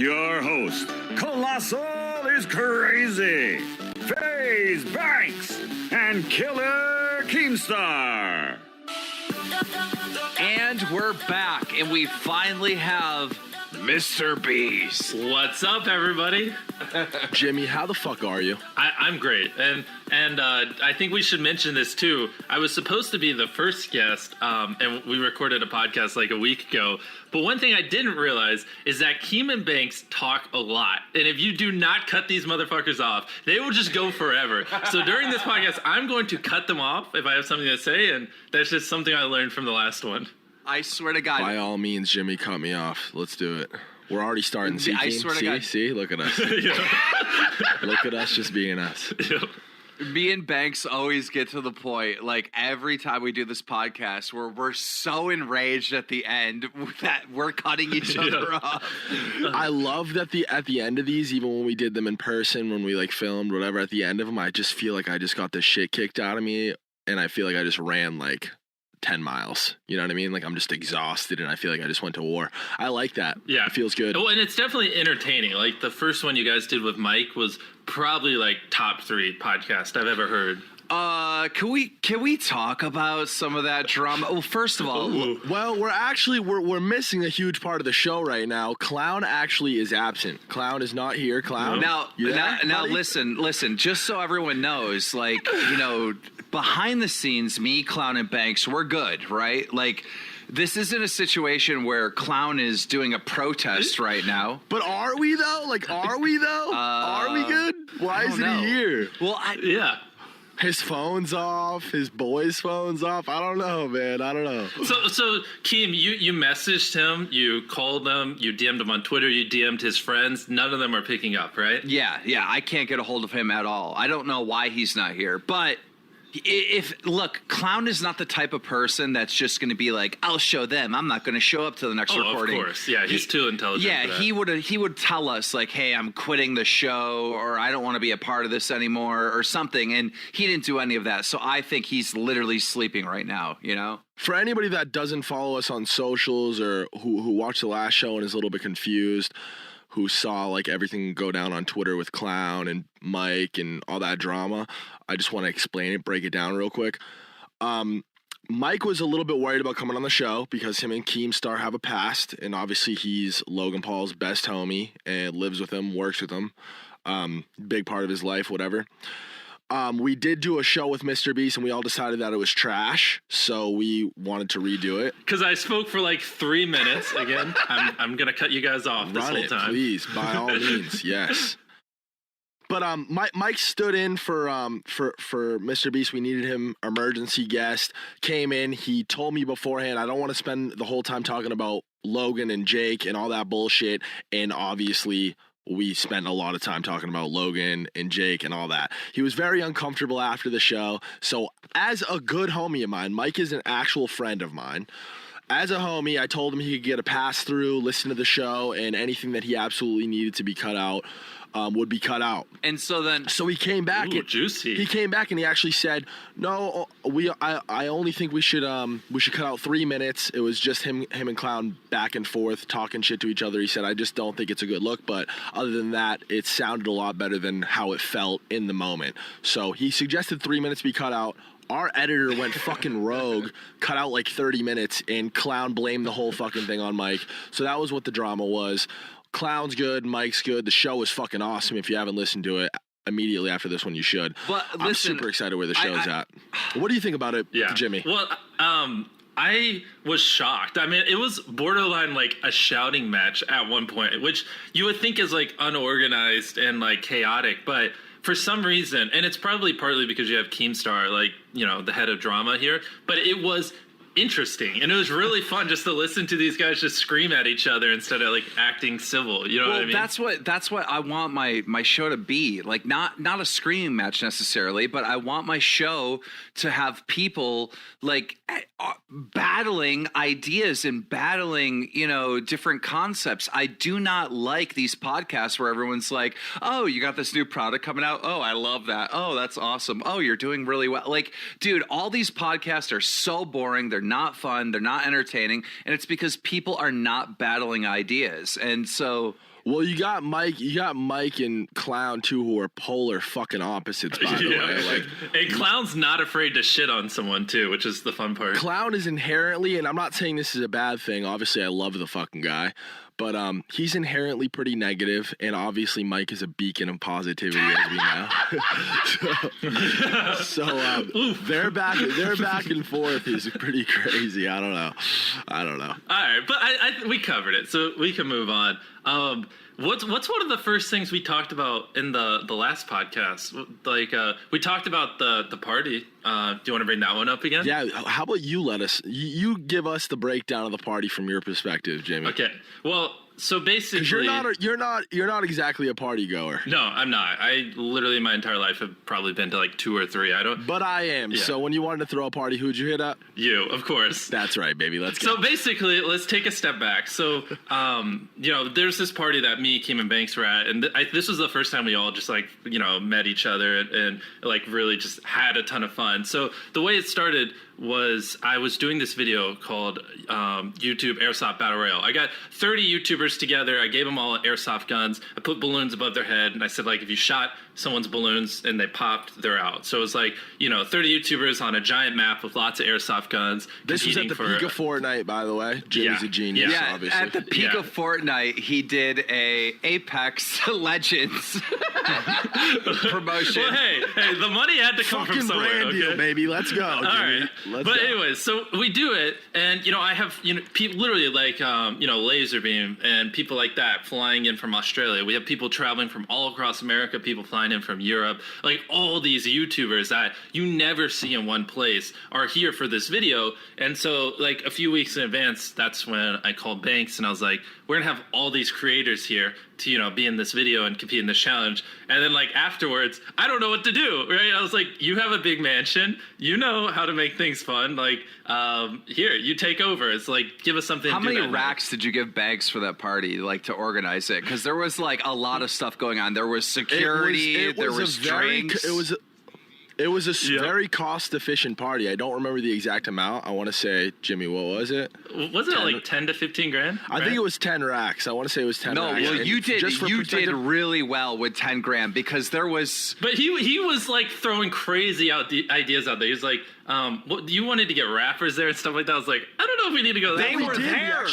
your host, Colossal is Crazy, FaZe Banks, and Killer Keemstar. And we're back, and we finally have MrBeast. What's up, everybody? Jimmy, how the fuck are you? I'm great, and I think we should mention this too. I was supposed to be the first guest, and we recorded a podcast like a week ago. But one thing I didn't realize is that Keem and Banks talk a lot, and if you do not cut these motherfuckers off, they will just go forever. So during this podcast, I'm going to cut them off if I have something to say, and that's just something I learned from the last one. I swear to God. By all means, Jimmy, cut me off. Let's do it. We're already starting. See, I swear to God. See, look at us. Look at us just being us. Me and Banks always get to the point, like every time we do this podcast, where we're so enraged at the end that we're cutting each other off. I love that at the end of these, even when we did them in person, when we like filmed, whatever, at the end of them, I just feel like I just got the shit kicked out of me, and I feel like I just ran like 10 miles. You know what I mean? Like I'm just exhausted and I feel like I just went to war. I like that. Yeah. It feels good. Well, and it's definitely entertaining. Like the first one you guys did with Mike was probably like top 3 podcast I've ever heard. Can we talk about some of that drama? Well, first of all, well, we're missing a huge part of the show right now. Clown actually is absent. Clown is not here. Clown. Now, listen. Just so everyone knows, like, you know, behind the scenes, me, Clown, and Banks, we're good, right? Like, this isn't a situation where Clown is doing a protest right now. But are we though? Like, are we though? Are we good? Why isn't he here? Well, yeah. His phone's off. His boy's phone's off. I don't know, man. I don't know. So Keem, you messaged him, you called him, you DM'd him on Twitter, you DM'd his friends. None of them are picking up, right? Yeah. I can't get a hold of him at all. I don't know why he's not here, but look, Clown is not the type of person that's just going to be like, I'll show them. I'm not going to show up to the next recording. Of course. Yeah, he's too intelligent. Yeah, for that. he would tell us like, hey, I'm quitting the show, or I don't want to be a part of this anymore, or something. And he didn't do any of that. So I think he's literally sleeping right now, you know? For anybody that doesn't follow us on socials or who watched the last show and is a little bit confused, who saw like everything go down on Twitter with Clown and Mike and all that drama, I just want to explain it, break it down real quick. Mike was a little bit worried about coming on the show because him and Keemstar have a past, and obviously he's Logan Paul's best homie and lives with him, works with him, big part of his life, whatever. We did do a show with MrBeast, and we all decided that it was trash, so we wanted to redo it. Because I spoke for like 3 minutes. Again, I'm gonna cut you guys off this whole time. Please, by all means, yes. But Mike stood in for MrBeast. We needed him, emergency guest. Came in. He told me beforehand, I don't want to spend the whole time talking about Logan and Jake and all that bullshit. And obviously, we spent a lot of time talking about Logan and Jake and all that. He was very uncomfortable after the show. So as a good homie of mine, Mike is an actual friend of mine. As a homie, I told him he could get a pass through, listen to the show, and anything that he absolutely needed to be cut out would be cut out. And so he came back. Juicy. He came back and he actually said, "No, I only think we should cut out 3 minutes. It was just him and Clown back and forth talking shit to each other." He said, "I just don't think it's a good look, but other than that, it sounded a lot better than how it felt in the moment." So he suggested 3 minutes be cut out. Our editor went fucking rogue, cut out like 30 minutes, and Clown blamed the whole fucking thing on Mike. So that was what the drama was. Clown's good, Mike's good. The show was fucking awesome. If you haven't listened to it, immediately after this one, you should. But listen, I'm super excited where the show's at. What do you think about it, Jimmy? Well, I was shocked. I mean, it was borderline like a shouting match at one point, which you would think is like unorganized and like chaotic, but for some reason, and it's probably partly because you have Keemstar, like, you know, the head of drama here, but it was interesting, and it was really fun just to listen to these guys just scream at each other instead of like acting civil. You know what I mean? That's what I want my show to be like. Not a screaming match necessarily, but I want my show to have people like battling ideas and battling, you know, different concepts. I do not like these podcasts where everyone's like, "Oh, you got this new product coming out. Oh, I love that. Oh, that's awesome. Oh, you're doing really well." Like, dude, all these podcasts are so boring. They're not fun. They're not entertaining. And it's because people are not battling ideas. And so, Well, you got Mike and Clown too, who are polar fucking opposites, by the way. Like, and Clown's not afraid to shit on someone too, which is the fun part. Clown is inherently, and I'm not saying this is a bad thing. Obviously, I love the fucking guy, but he's inherently pretty negative, and obviously Mike is a beacon of positivity, as we know. so their back and forth is pretty crazy. I don't know. All right, but we covered it, so we can move on. What's one of the first things we talked about in the last podcast? Like we talked about the party. Do you want to bring that one up again? Yeah. How about you you give us the breakdown of the party from your perspective, Jamie? Okay. Well, so basically, you're not exactly a party goer. No, I'm not. I literally my entire life have probably been to like 2 or 3. I don't. But I am. Yeah. So when you wanted to throw a party, who'd you hit up? You, of course. That's right, baby. Let's go. So basically, let's take a step back. So, there's this party that me, Keem, and Banks were at, and this was the first time we all just like met each other and like really just had a ton of fun. So the way it started was I was doing this video called YouTube Airsoft Battle Royale. I got 30 YouTubers together. I gave them all airsoft guns. I put balloons above their head, and I said, like, if you shot someone's balloons and they popped, they're out. So it was like, 30 YouTubers on a giant map with lots of airsoft guns. This was at the peak of Fortnite, by the way. Jimmy's a genius, obviously. At the peak of Fortnite, he did a Apex Legends promotion. Well, hey, the money had to come from somewhere. Brand deal, baby. Let's go. All right. Anyways, so we do it, and I have people literally like laser beam and people like that flying in from Australia. We have people traveling from all across America, people flying in from Europe. Like all these YouTubers that you never see in one place are here for this video. And so like a few weeks in advance, that's when I called Banks and I was like, we're gonna have all these creators here to be in this video and compete in this challenge. And then like afterwards, I don't know what to do, right? I was like, you have a big mansion, you know how to make things fun, like here, you take over. It's like, give us something. How to do many racks did you give Banks for that party, like to organize it? Because there was like a lot of stuff going on. There was security, there was drinks. It was a very cost-efficient party. I don't remember the exact amount. I want to say, Jimmy, what was it? Wasn't it like 10 to 15 grand? I think it was 10 racks. I want to say it was 10 racks. No, well, you did really well with 10 grand because there was... But he was like throwing crazy ideas out there. He was like, you wanted to get rappers there and stuff like that. I was like, I don't know if we need to go there. They were there.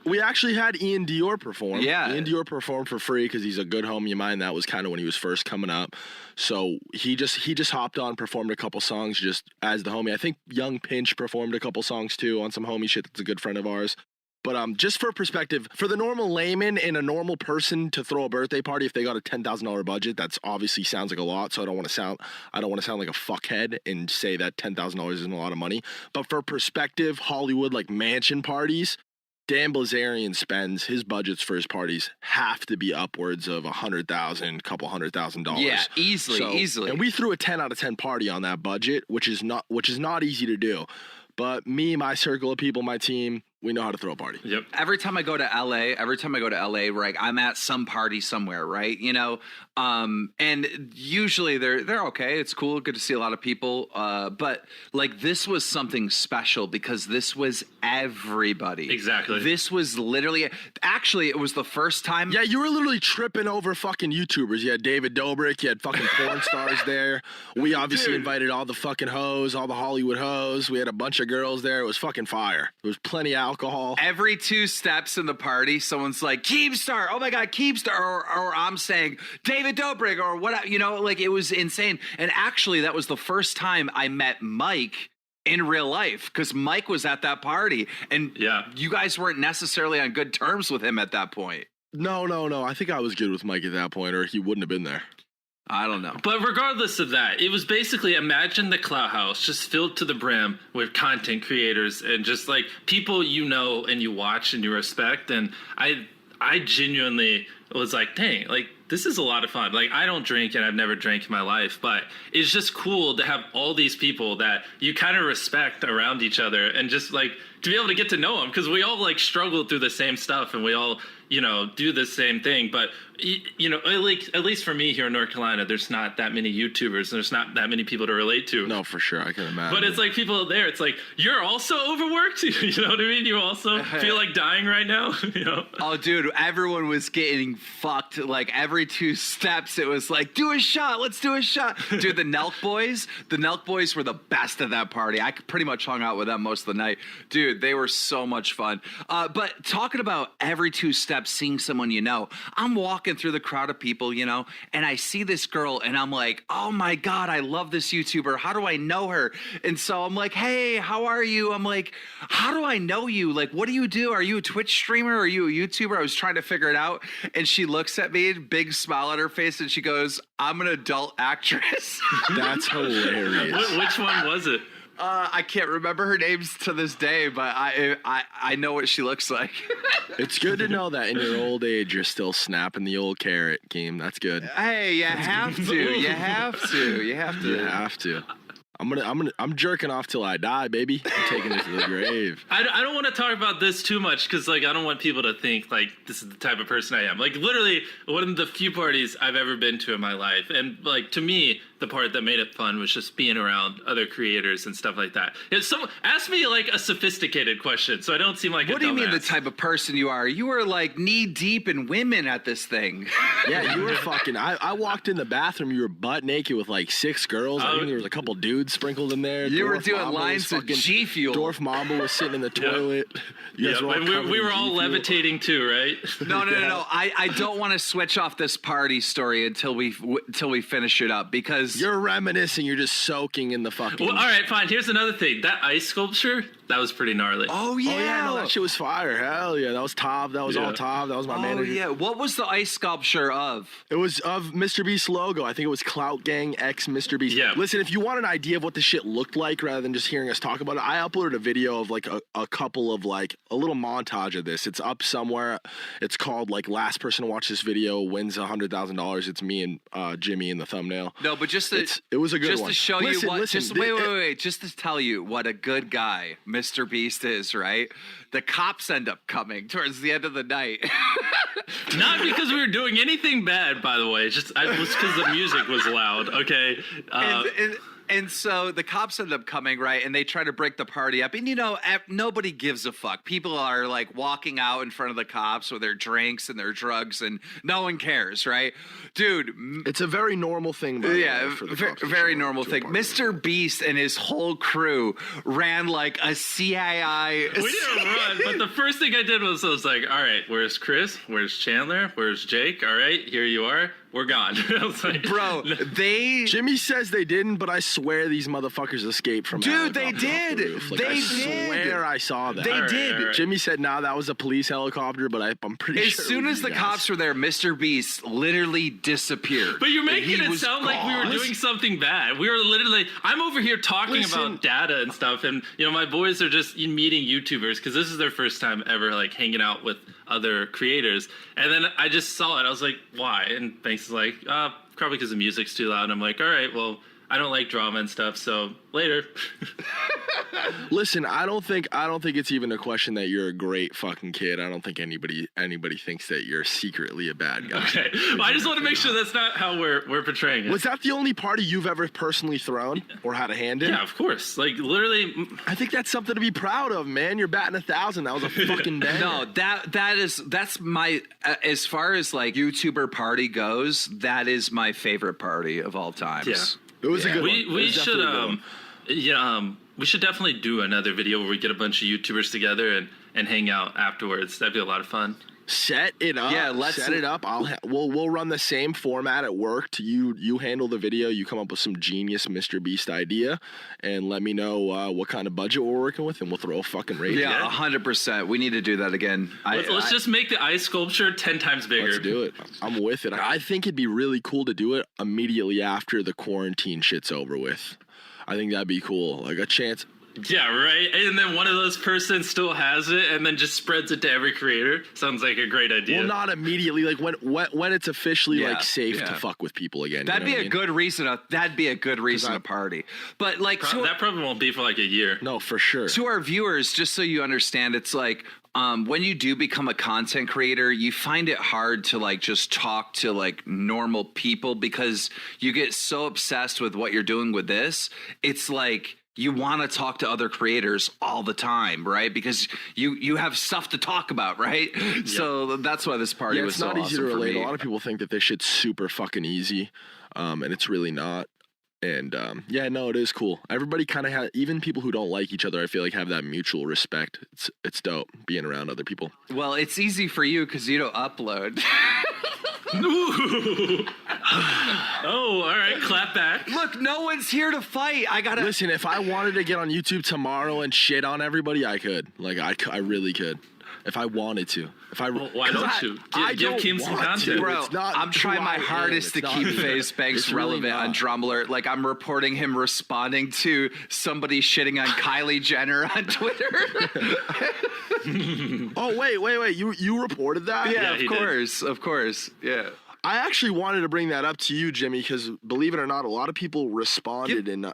We actually had Ian Dior perform. Yeah. Ian Dior performed for free because he's a good homie of mine. That was kind of when he was first coming up. So he just hopped on, performed a couple songs just as the homie. I think Young Pinch performed a couple songs too on some homie shit that's a good friend of ours. But just for perspective, for the normal layman and a normal person to throw a birthday party, if they got a $10,000 budget, that's obviously sounds like a lot. So I don't want to sound like a fuckhead and say that $10,000 isn't a lot of money. But for perspective, Hollywood like mansion parties, Dan Blazarian spends his budgets for his parties have to be upwards of $100,000, couple $100,000. Yeah, easily. And we threw a 10 out of 10 party on that budget, which is not easy to do. But me, my circle of people, my team, we know how to throw a party. Yep. Every time I go to LA, right, I'm at some party somewhere, right? And usually they're okay. It's cool. Good to see a lot of people. But like this was something special because this was everybody. Exactly. This was literally, actually, it was the first time. Yeah, you were literally tripping over fucking YouTubers. You had David Dobrik. You had fucking porn stars there. We obviously invited all the fucking hoes, all the Hollywood hoes. We had a bunch of girls there. It was fucking fire. There was plenty of alcohol. Every 2 steps in the party, someone's like, Keemstar, oh my God, Keemstar, or I'm saying David Dobrik, or what, like it was insane. And actually, that was the first time I met Mike in real life because Mike was at that party, and you guys weren't necessarily on good terms with him at that point. No. I think I was good with Mike at that point, or he wouldn't have been there. I don't know. But regardless of that, it was basically imagine the Clout House just filled to the brim with content creators and just like people and you watch and you respect. And I genuinely was like, dang, like this is a lot of fun. Like I don't drink and I've never drank in my life, but it's just cool to have all these people that you kind of respect around each other and just like to be able to get to know them because we all like struggled through the same stuff and we all do the same thing. But at least for me here in North Carolina, there's not that many YouTubers. There's not that many people to relate to. No, for sure, I can imagine. But it's like people there. It's like you're also overworked. You know what I mean? You also feel like dying right now. Oh, dude, everyone was getting fucked. Like every 2 steps, it was like, do a shot. Let's do a shot. Dude, the Nelk boys were the best at that party. I pretty much hung out with them most of the night. Dude, they were so much fun. But talking about every 2 steps, seeing someone I'm walking through the crowd of people, and I see this girl, and I'm like, oh my God, I love this YouTuber. How do I know her? And so I'm like, hey, how are you? I'm like, how do I know you? Like, what do you do? Are you a Twitch streamer? Are you a YouTuber? I was trying to figure it out. And she looks at me, big smile on her face, and she goes, I'm an adult actress. That's hilarious. Which one was it? I can't remember her names to this day, but I know what she looks like. It's good to know that in your old age you're still snapping the old carrot game. That's good. Hey, you have to. You have to. You have to. You have to. I'm jerking off till I die, baby. I'm taking it to the grave. I don't want to talk about this too much because I don't want people to think this is the type of person I am. Literally one of the few parties I've ever been to in my life, and to me, the part that made it fun was just being around other creators and stuff like that. Ask me a sophisticated question, so I don't seem like what do you mean the type of person you are? You were knee deep in women at this thing. Yeah, you were fucking. I walked in the bathroom. You were butt naked with 6 girls. I think there was a couple dudes sprinkled in there. You were doing lines of G Fuel. Dwarf Mamba was sitting in the toilet. Yeah, we were all levitating too, right? No. I don't want to switch off this party story until we finish it up because you're reminiscing. You're just soaking in the fucking. Well, all right, fine. Here's another thing. That ice sculpture, that was pretty gnarly. Oh yeah, no, that shit was fire. Hell yeah, that was Tav. That was all Tav. That was my manager. Oh yeah, what was the ice sculpture of? It was of MrBeast logo. I think it was Clout Gang X MrBeast. Yeah. Listen, if you want an idea of what the shit looked like, rather than just hearing us talk about it, I uploaded a video of a couple of a little montage of this. It's up somewhere. It's called last person to watch this video wins $100,000. It's me and Jimmy in the thumbnail. No, but it was a good one. Just to show you what. Listen, wait. Just to tell you what a good guy MrBeast is, right? The cops end up coming towards the end of the night. Not because we were doing anything bad, by the way. It was because the music was loud. Okay. And so the cops end up coming, right? And they try to break the party up. And, nobody gives a fuck. People are walking out in front of the cops with their drinks and their drugs, and no one cares, right? Dude. It's a very normal thing, by the way, for the cops very normal thing. MrBeast and his whole crew ran like a CIA. We didn't run, but the first thing I did was I was like, all right, where's Chris? Where's Chandler? Where's Jake? All right, here you are. We're gone. I was like, bro, Jimmy says they didn't, but I swear these motherfuckers escaped from. Dude, they did. I swear I saw that. They did. All right. Jimmy said, "Nah, that was a police helicopter," but I'm pretty sure. As soon as the cops were there, MrBeast literally disappeared. But you're making it sound like we were doing something bad. We were literally. I'm over here talking about data and stuff, and my boys are just meeting YouTubers because this is their first time ever hanging out with other creators. And then I just saw it. I was like, why? And Banks is like, probably because the music's too loud. And I'm like, all right, well, I don't like drama and stuff, so later. Listen, I don't think it's even a question that you're a great fucking kid. I don't think anybody thinks that you're secretly a bad guy. Okay. Well, I just want to make sure that's not how we're portraying it. Was that the only party you've ever personally thrown or had a hand in? Yeah, of course. Literally. I think that's something to be proud of, man. You're batting 1,000. That was a fucking banger. No, that's my as far as YouTuber party goes, that is my favorite party of all times. Yeah. It was a good one. We should definitely do another video where we get a bunch of YouTubers together and hang out afterwards. That'd be a lot of fun. Set it up. Yeah, let's set it up. We'll run the same format at work. You handle the video. You come up with some genius MrBeast idea, and let me know what kind of budget we're working with, and we'll throw a fucking raid. Yeah, 100%. We need to do that again. Let's just make the ice sculpture 10 times bigger. Let's do it. I'm with it. I think it'd be really cool to do it immediately after the quarantine shit's over with. I think that'd be cool. A chance. Yeah, right? And then one of those persons still has it and then just spreads it to every creator. Sounds like a great idea. Well, not immediately. When it's officially safe to fuck with people again. That'd be a good reason to party. But that probably won't be for a year. No, for sure. To our viewers, just so you understand, it's when you do become a content creator, you find it hard to like just talk to like normal people because you get so obsessed with what you're doing with this. It's like you want to talk to other creators all the time, right? Because you have stuff to talk about, right? Yep. So that's why this party was so awesome. It's not easy to relate. A lot of people think that this shit's super fucking easy, and it's really not. And yeah, no, it is cool. Everybody kind of has, even people who don't like each other, I feel like have that mutual respect. It's dope being around other people. Well, it's easy for you because you don't upload. Oh, all right, clap back. Look, no one's here to fight. I gotta listen. If I wanted to get on YouTube tomorrow and shit on everybody, I could. Like, I really could. If I wanted to. Why don't you? Give Kim some content. Bro, I'm trying my hardest to keep FaZe Banks relevant on Drumler. Like, I'm reporting him responding to somebody shitting on Kylie Jenner on Twitter. Oh, wait. You reported that? Yeah, of course. Yeah. I actually wanted to bring that up to you, Jimmy, because believe it or not, a lot of people responded and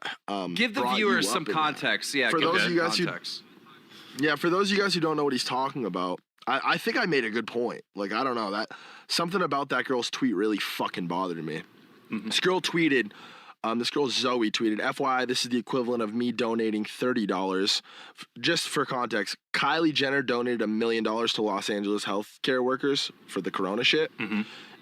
give the viewers some context. Yeah, for those of you guys context. For those of you guys who don't know what he's talking about, I think I made a good point. Like, I don't know, that something about that girl's tweet really fucking bothered me. Mm-hmm. This girl tweeted, this girl Zoe tweeted, FYI, this is the equivalent of me donating $30. Just for context, Kylie Jenner donated $1 million to Los Angeles healthcare workers for the corona shit. Mm-hmm.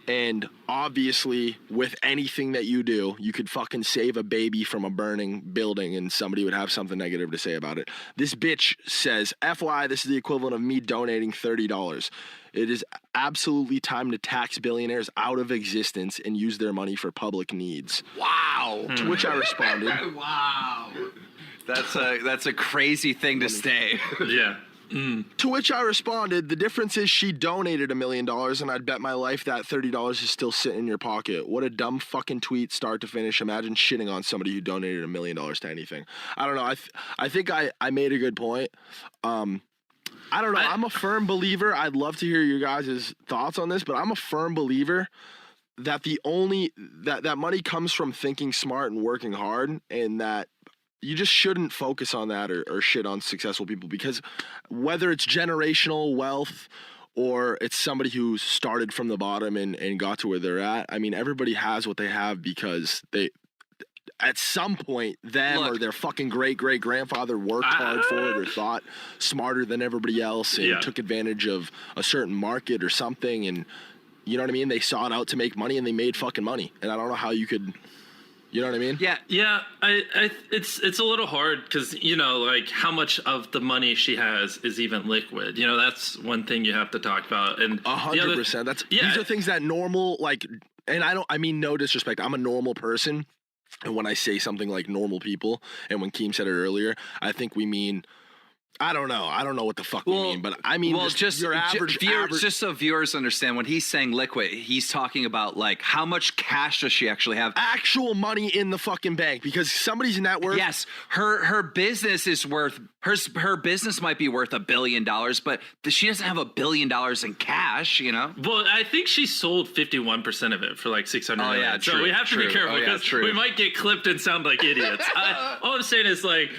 And obviously, with anything that you do, you could fucking save a baby from a burning building and somebody would have something negative to say about it. This bitch says, FYI, this is the equivalent of me donating $30. It is absolutely time to tax billionaires out of existence and use their money for public needs. Wow. To which I responded, wow. That's a crazy thing to say. Yeah. To which I responded, the difference is she donated $1 million, and I'd bet my life that $30 is still sitting in your pocket. What a dumb fucking tweet, start to finish. Imagine shitting on somebody who donated $1 million to anything. I don't know. I think I made a good point. I don't know. I'm a firm believer. I'd love to hear your guys' thoughts on this, but I'm a firm believer that that money comes from thinking smart and working hard, and that you just shouldn't focus on that or shit on successful people, because whether it's generational wealth or it's somebody who started from the bottom and got to where they're at, I mean, everybody has what they have because they, at some point, or their fucking great-great-grandfather worked hard for it or thought smarter than everybody else and took advantage of a certain market or something, and you know what I mean? They sought out to make money and they made fucking money. And I don't know how you could... You know what I mean? Yeah. It's a little hard because, you know, like how much of the money she has is even liquid. You know, that's one thing you have to talk about. And 100%. These are things that normal, like, and I mean no disrespect. I'm a normal person, and when I say something like normal people, and when Keem said it earlier, I think we mean. I don't know what the fuck we mean, but I mean, just your average viewers. Just so viewers understand, when he's saying liquid, he's talking about like how much cash does she actually have? Actual money in the fucking bank, because somebody's net worth. Yes, her business is worth her business might be worth $1 billion, but she doesn't have $1 billion in cash. You know. Well, I think she sold 51% of it for like $600 million. Yeah, so we have to be careful because we might get clipped and sound like idiots. All I'm saying is like.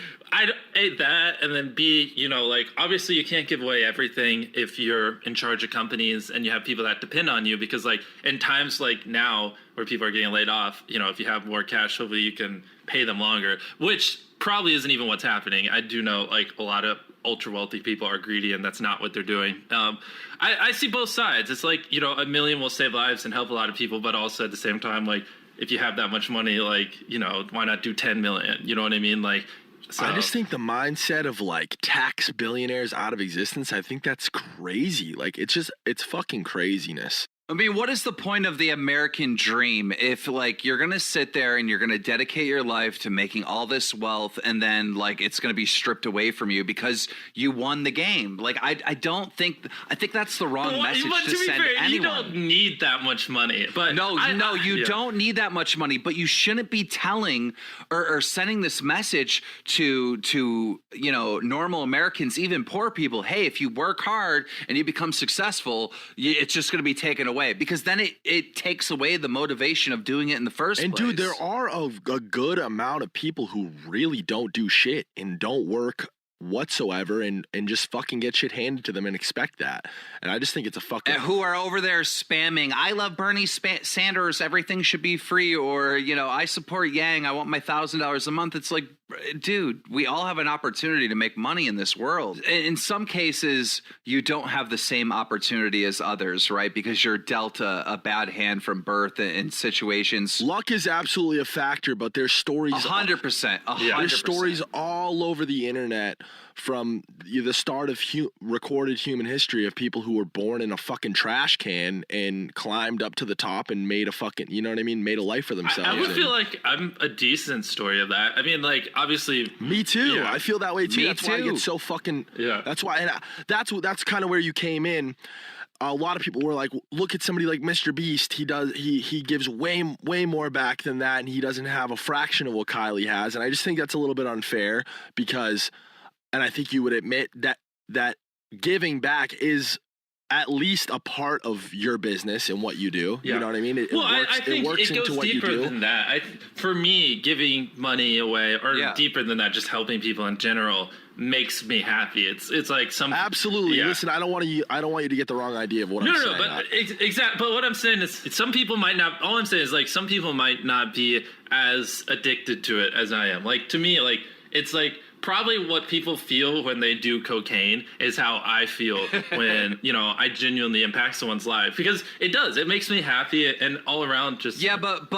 A, that, and then B, you know, like, obviously you can't give away everything if you're in charge of companies and you have people that depend on you, because, like, in times like now where people are getting laid off, you know, if you have more cash, hopefully you can pay them longer, which probably isn't even what's happening. I do know, like, a lot of ultra wealthy people are greedy, and that's not what they're doing. I see both sides. It's like, you know, $1 million will save lives and help a lot of people, but also at the same time, like, if you have that much money, like, you know, why not do 10 million? You know what I mean? Like, so. I just think the mindset of like tax billionaires out of existence, I think that's crazy. Like, it's fucking craziness. I mean, what is the point of the American dream if, like, you're going to sit there and you're going to dedicate your life to making all this wealth and then, like, it's going to be stripped away from you because you won the game? Like, I think that's the wrong message to send anyone. You don't need that much money. But you don't need that much money, but you shouldn't be telling or sending this message to, you know, normal Americans, even poor people. Hey, if you work hard and you become successful, it's just going to be taken away. Because then it takes away the motivation of doing it in the first place. And dude, there are a good amount of people who really don't do shit and don't work whatsoever and just fucking get shit handed to them and expect that. And I just think it's a fucking... Who are over there spamming, I love Bernie Sanders, everything should be free, or, you know, I support Yang, I want my $1,000 a month. It's like, dude, we all have an opportunity to make money in this world. In some cases, you don't have the same opportunity as others, right? Because you're dealt a bad hand from birth in situations. Luck is absolutely a factor, but there's stories... 100%. There's stories all over the internet from the start of recorded human history of people who were born in a fucking trash can and climbed up to the top and made a fucking, you know what I mean, made a life for themselves. I would feel like I'm a decent story of that. I mean, like, obviously... Me too. Yeah. I feel that way too. Me That's why I too. get so fucking... Yeah. That's why, and that's kind of where you came in. A lot of people were like, look at somebody like MrBeast. He gives way more back than that, and he doesn't have a fraction of what Kylie has. And I just think that's a little bit unfair because, and I think you would admit that giving back is at least a part of your business and what you do. Yeah. You know what I mean? I think it works it goes into what you deeper do. than that. For me, giving money away, or deeper than that, just helping people in general, makes me happy. It's like some... Absolutely. Yeah. Listen, I don't want you to get the wrong idea of what I'm saying. No, but exactly. But what I'm saying is, some people might not. All I'm saying is, like, some people might not be as addicted to it as I am. Like, to me, like, it's like probably what people feel when they do cocaine is how I feel when, you know, I genuinely impact someone's life, because it does. It makes me happy and all around just... Yeah, but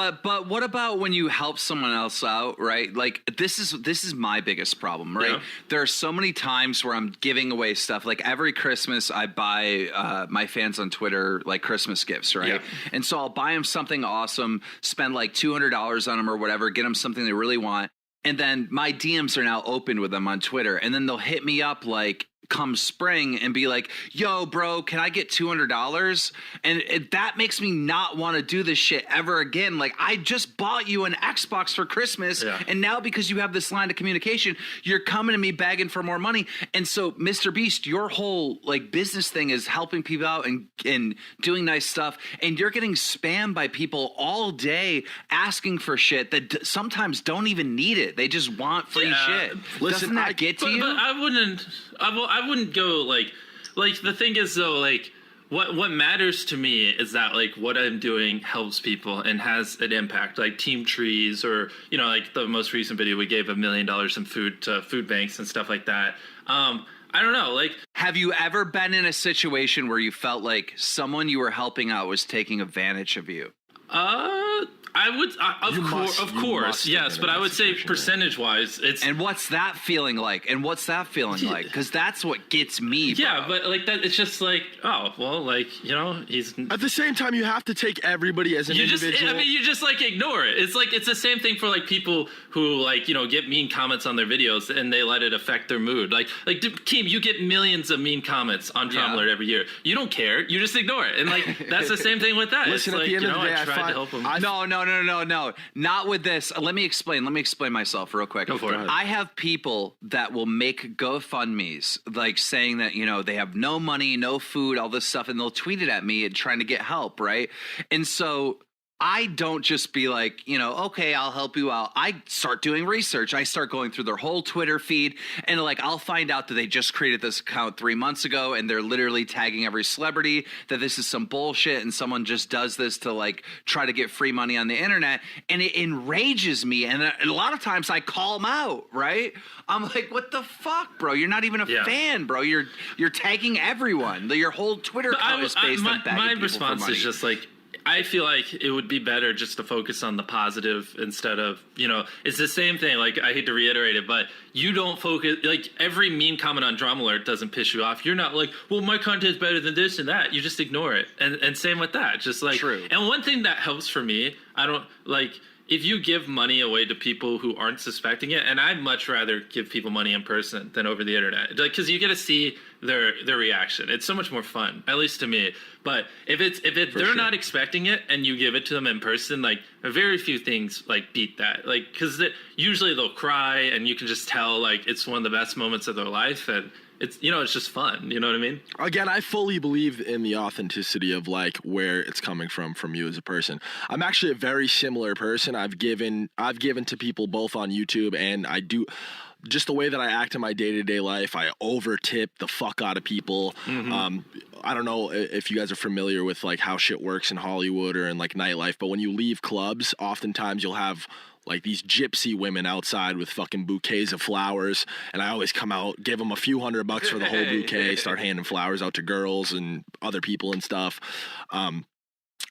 what about when you help someone else out, right? Like, this is my biggest problem, right? Yeah. There are so many times where I'm giving away stuff. Like, every Christmas I buy my fans on Twitter like Christmas gifts, right? Yeah. And so I'll buy them something awesome, spend like $200 on them or whatever, get them something they really want. And then my DMs are now open with them on Twitter. And then they'll hit me up like come spring and be like, yo, bro, can I get $200? And that makes me not want to do this shit ever again. Like, I just bought you an Xbox for Christmas. Yeah. And now because you have this line of communication, you're coming to me begging for more money. And so, MrBeast, your whole like business thing is helping people out and doing nice stuff. And you're getting spammed by people all day asking for shit that sometimes don't even need it. They just want free shit. Listen, Doesn't that get to you? But I wouldn't go like the thing is though, like what matters to me is that like what I'm doing helps people and has an impact, like Team Trees, or, you know, like the most recent video we gave $1 million in food to food banks and stuff like that. I don't know, like, have you ever been in a situation where you felt like someone you were helping out was taking advantage of you? I would, of course, yes, but I would say percentage-wise, it's... And what's that feeling like? Like? Because that's what gets me, bro. Yeah, but like that, it's just like, oh, well, like, you know, he's... At the same time, you have to take everybody as an individual. You just like ignore it. It's like, it's the same thing for like people who like, you know, get mean comments on their videos and they let it affect their mood. Like Team, you get millions of mean comments on Tumblr every year. You don't care. You just ignore it. And like, that's the same thing with that. Listen, it's at like, the end you of know, the day, I tried to help him. No. Not with this. Let me explain myself real quick. Go for it. I have people that will make GoFundMes, like saying that, you know, they have no money, no food, all this stuff, and they'll tweet it at me and trying to get help, right? And so I don't just be like, you know, okay, I'll help you out. I start doing research. I start going through their whole Twitter feed, and like I'll find out that they just created this account 3 months ago and they're literally tagging every celebrity, that this is some bullshit and someone just does this to like try to get free money on the internet. And it enrages me. And a lot of times I call them out, right? I'm like, what the fuck, bro? You're not even a fan, bro. You're tagging everyone. Your whole Twitter account is based on begging my people response for money. is just like, I feel like it would be better just to focus on the positive instead of, you know, it's the same thing. Like, I hate to reiterate it, but you don't focus, like, every mean comment on Drama Alert doesn't piss you off. You're not like, well, my content's better than this and that. You just ignore it. And same with that. Just like, True. And one thing that helps for me, I don't like, if you give money away to people who aren't suspecting it, and I'd much rather give people money in person than over the internet, like, because you get to see their reaction. It's so much more fun, at least to me. But if they're not expecting it and you give it to them in person, like, very few things like beat that. Like, because usually they'll cry and you can just tell like it's one of the best moments of their life, and it's, you know, it's just fun. You know what I mean? Again, I fully believe in the authenticity of like where it's coming from you as a person. I'm actually a very similar person. I've given to people both on YouTube, and I do. just the way that I act in my day-to-day life, I over-tip the fuck out of people. I don't know if you guys are familiar with like how shit works in Hollywood or in like nightlife, but when you leave clubs, oftentimes you'll have like these gypsy women outside with fucking bouquets of flowers, and I always come out, give them a few $100 for the whole bouquet, start handing flowers out to girls and other people and stuff.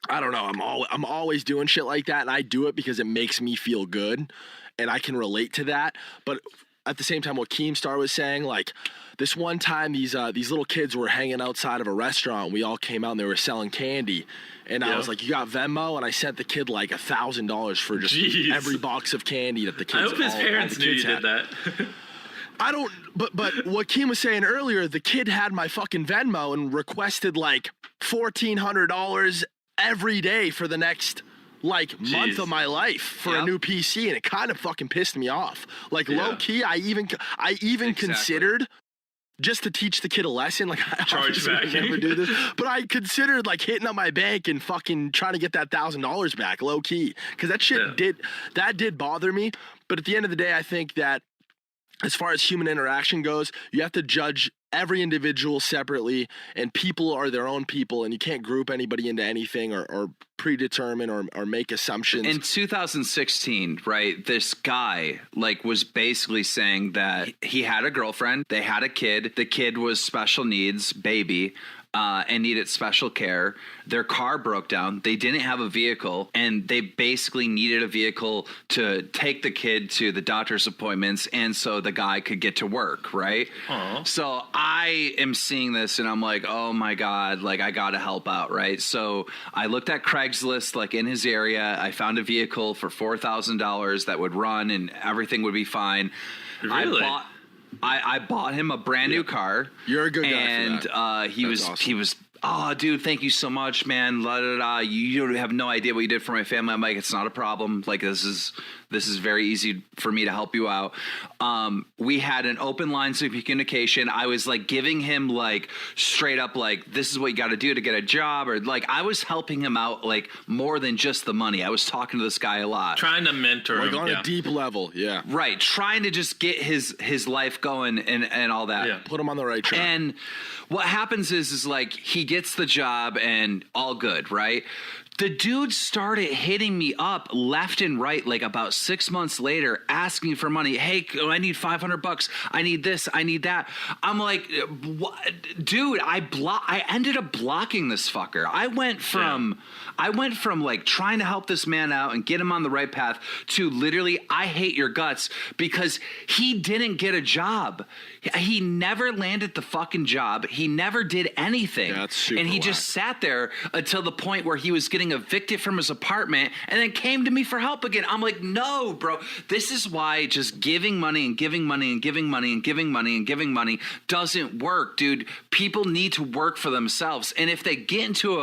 I don't know. I'm always doing shit like that, and I do it because it makes me feel good, and I can relate to that. But at the same time, what Keemstar was saying, like this one time, these little kids were hanging outside of a restaurant. We all came out and they were selling candy, and I was like, "You got Venmo?" And I sent the kid like $1,000 for just every box of candy that the kids. I hope his parents knew you did that. I don't. But what Keem was saying earlier, the kid had my fucking Venmo and requested like $1,400 every day for the next like month of my life for a new PC, and it kind of fucking pissed me off. Like low key, I even considered just to teach the kid a lesson. Like I charge back, would never do this, but I considered like hitting up my bank and fucking trying to get that $1,000 back, low key, because that shit did bother me. But at the end of the day, I think that as far as human interaction goes, you have to judge every individual separately, and people are their own people, and you can't group anybody into anything or predetermine or make assumptions. In 2016, right, this guy like was basically saying that he had a girlfriend, they had a kid, the kid was special needs, baby, and needed special care. Their car broke down. They didn't have a vehicle, and they basically needed a vehicle to take the kid to the doctor's appointments, and so the guy could get to work, right? Aww. So I am seeing this, and I'm like, oh my God, like I gotta help out, right? So I looked at Craigslist, like in his area. I found a vehicle for $4,000 that would run, and everything would be fine. Really? I bought him a brand new car. You're a good guy and for that. He was oh dude, thank you so much, man. La, da, da. You have no idea what you did for my family. I'm like, it's not a problem. Like this is very easy for me to help you out. We had an open lines of communication. I was like giving him like straight up like, this is what you got to do to get a job, or like I was helping him out like more than just the money. I was talking to this guy a lot, Trying to mentor him. Like on a deep level, right? Trying to just get his life going and all that. Yeah. Put him on the right track. And what happens is like he gets the job and all good, right? The dude started hitting me up left and right, like about 6 months later, asking for money. Hey, I need $500. I need this. I need that. I'm like, what? Dude, I ended up blocking this fucker. I went from like trying to help this man out and get him on the right path to literally, I hate your guts, because he didn't get a job. He never landed the fucking job. He never did anything. Yeah, that's super and he whack. just sat there until the point where he was getting evicted from his apartment and then came to me for help again. I'm like, no, bro. This is why just giving money and giving money and giving money and giving money and giving money doesn't work, dude. People need to work for themselves. And if they get into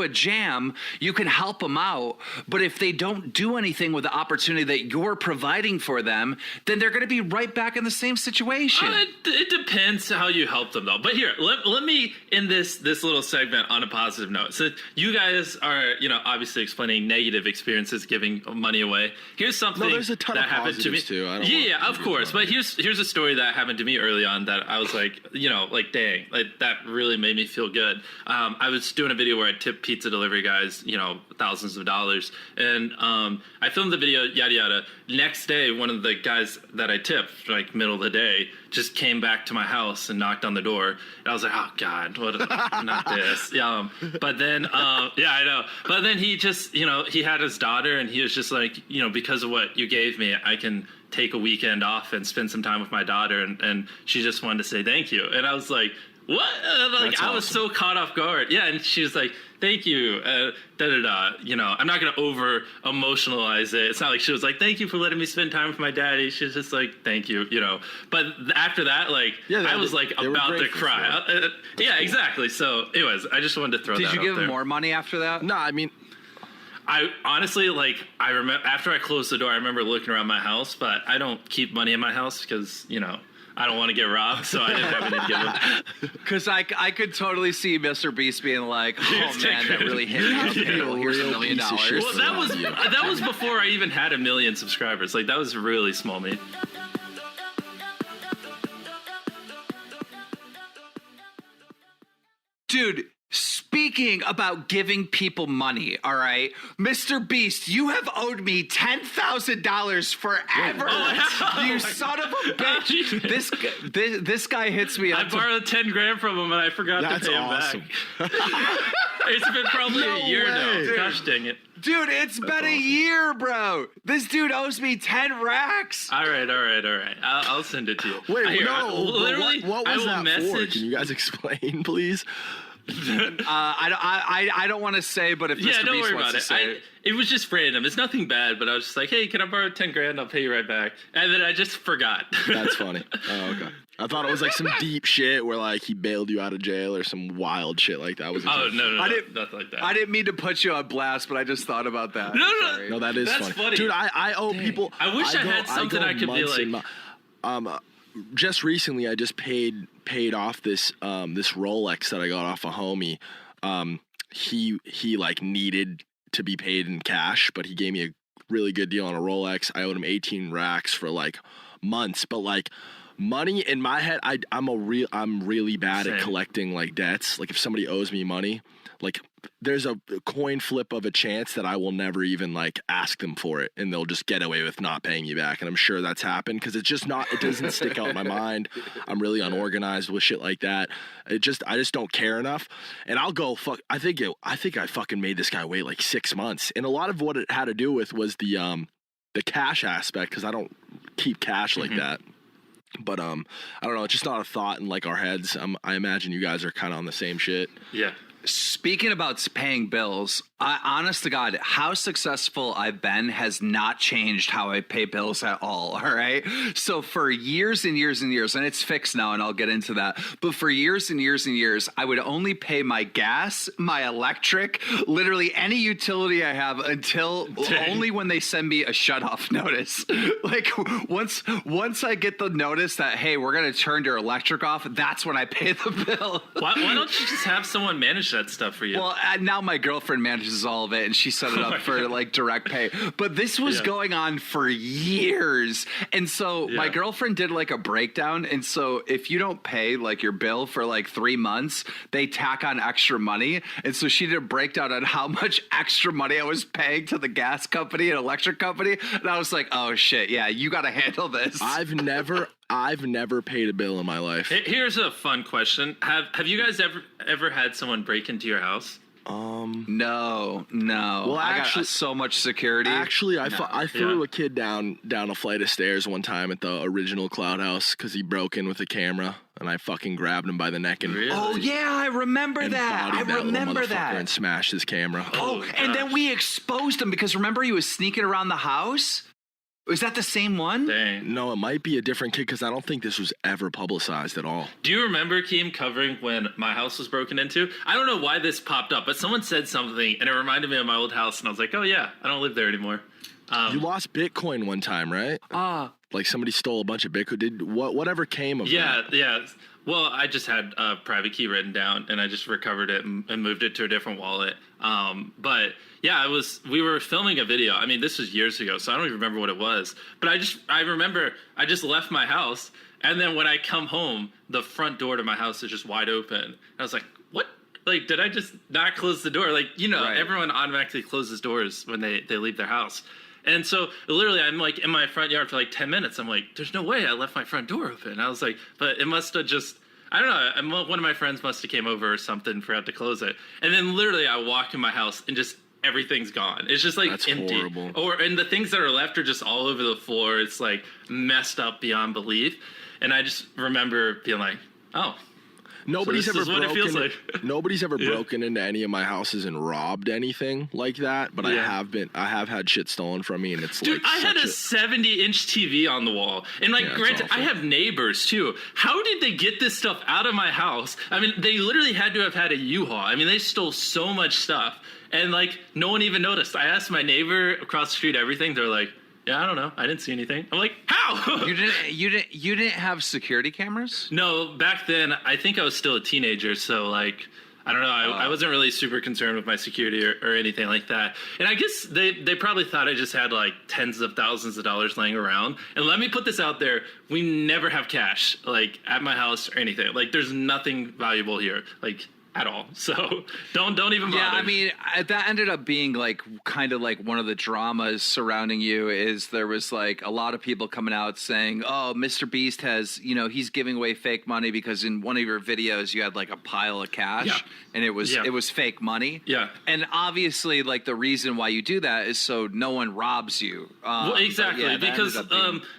a jam, you can help them out. But if they don't do anything with the opportunity that you're providing for them, then they're going to be right back in the same situation. It depends how you help them, though. But here, let me end this little segment on a positive note. So you guys are, obviously explaining negative experiences giving money away. Here's something there's a ton that of happened to me. positives, too. Yeah, of course. But here's a story that happened to me early on that I was like, dang, like that really made me feel good. I was doing a video where I tipped pizza delivery guys, thousands of dollars, and I filmed the video, yada yada. Next day, one of the guys that I tipped, like middle of the day, just came back to my house and knocked on the door. And I was like, oh God, not this. But then, yeah, I know. But then he just, he had his daughter, and he was just like, because of what you gave me, I can take a weekend off and spend some time with my daughter. And she just wanted to say thank you. And I was like, what? That's I was so caught off guard. Yeah, and she was like, thank you. I'm not going to over emotionalize it. It's not like she was like, thank you for letting me spend time with my daddy. She's just like, thank you, But after that, I was like about to cry. Yeah, exactly. So anyways, I just wanted to throw that out there. Did you give him more money after that? No, I mean, I honestly, I remember after I closed the door, I remember looking around my house, but I don't keep money in my house because, I don't want to get robbed, so I didn't have any to give him. Because I could totally see MrBeast being like, oh man, that really hit me. Here's $1 million. Well, that was before I even had 1 million subscribers. Like, that was really small me. Dude, speaking about giving people money, all right, MrBeast, you have owed me $10,000 forever. You son of a bitch! This guy hits me up. I borrowed 10 grand from him and I forgot to pay him back. It's been probably a year now. Dude. Gosh dang it. Dude, it's been a year, bro. This dude owes me 10 racks. All right. I'll send it to you. Wait, Here, no. literally, What I was will that message. for? Can you guys explain, please? I don't want to say, but if Yeah, Mr. don't Beast worry wants about to it. say It was just random. It's nothing bad, but I was just like, hey, can I borrow 10 grand? I'll pay you right back. And then I just forgot. That's funny. Oh, okay. I thought it was like some deep shit where like he bailed you out of jail or some wild shit like that. Oh, no, I didn't- nothing like that. I didn't mean to put you on blast, but I just thought about that. No. Sorry. No, that is That's funny. Dude, I owe people. I wish I had something I could be months like- and just recently, I just paid off this this Rolex that I got off a homie. He like needed to be paid in cash, but he gave me a really good deal on a Rolex. I owed him 18 racks for like months, but like money in my head, I'm really bad at Same. collecting like debts. Like if somebody owes me money, like there's a coin flip of a chance that I will never even like ask them for it, and they'll just get away with not paying me back. And I'm sure that's happened because it doesn't stick out in my mind. I'm really unorganized with shit like that. I just don't care enough, and I'll go fuck. I think I fucking made this guy wait like 6 months, and a lot of what it had to do with was the cash aspect because I don't keep cash like that. But I don't know. It's just not a thought in like our heads. I imagine you guys are kind of on the same shit. Yeah. Speaking about paying bills, honest to God, how successful I've been has not changed how I pay bills at all. All right. So for years and years and years, and it's fixed now, and I'll get into that. But for years and years and years, I would only pay my gas, my electric, literally any utility I have until only when they send me a shutoff notice. Like once I get the notice that, hey, we're going to turn your electric off, that's when I pay the bill. Why don't you just have someone manage that stuff for you? Well, now my girlfriend manages all of it, and she set it up for like direct pay. But this was going on for years, and so my girlfriend did like a breakdown. And so if you don't pay like your bill for like 3 months, they tack on extra money. And so she did a breakdown on how much extra money I was paying to the gas company and electric company, and I was like, oh shit, yeah, you got to handle this. I've never paid a bill in my life. Here's a fun question. Have you guys ever had someone break into your house? No. Well, I got so much security. Actually, I threw a kid down a flight of stairs one time at the original Cloud House because he broke in with a camera, and I fucking grabbed him by the neck and Oh yeah, I remember that. I bodied little remember motherfucker that. and smashed his camera. Oh, and then we exposed him because remember he was sneaking around the house? Was that the same one? Dang. No, it might be a different kid because I don't think this was ever publicized at all. Do you remember, Keem, covering when my house was broken into? I don't know why this popped up, but someone said something, and it reminded me of my old house, and I was like, oh yeah, I don't live there anymore. You lost Bitcoin one time, right? Like somebody stole a bunch of Bitcoin. Whatever came of that? Yeah. Well, I just had a private key written down, and I just recovered it and moved it to a different wallet. But yeah, we were filming a video. I mean, this was years ago, so I don't even remember what it was. But I remember I just left my house, and then when I come home, the front door to my house is just wide open. And I was like, what? Like, did I just not close the door? Like, everyone automatically closes doors when they leave their house. And so literally I'm like in my front yard for like 10 minutes. I'm like, there's no way I left my front door open. And I was like, but it must have just, I don't know. One of my friends must have came over or something, forgot to close it. And then literally I walk in my house and just everything's gone. It's just like That's empty. horrible. And the things that are left are just all over the floor. It's like messed up beyond belief. And I just remember being like, oh. Nobody's So this ever is what it feels broken. like. Nobody's ever broken into any of my houses and robbed anything like that. But I have had shit stolen from me, and it's Dude, like I had a 70-inch TV on the wall. And like, Yeah, it's granted, I awful. have neighbors too. How did they get this stuff out of my house? I mean, they literally had to have had a U-Haul. I mean, they stole so much stuff. And like, no one even noticed. I asked my neighbor across the street everything. They're like, yeah, I don't know. I didn't see anything. I'm like, how? You didn't have security cameras? No, back then, I think I was still a teenager. So like, I don't know. I wasn't really super concerned with my security or anything like that. And I guess they probably thought I just had like tens of thousands of dollars laying around. And let me put this out there. We never have cash like at my house or anything. Like there's nothing valuable here. Like at all. So don't even bother. Yeah, I mean, that ended up being like kind of like one of the dramas surrounding you is there was like a lot of people coming out saying, oh, Mr. Beast has, you know, he's giving away fake money because in one of your videos you had like a pile of cash and it was fake money. Yeah. And obviously like the reason why you do that is so no one robs you. Well, exactly, yeah, because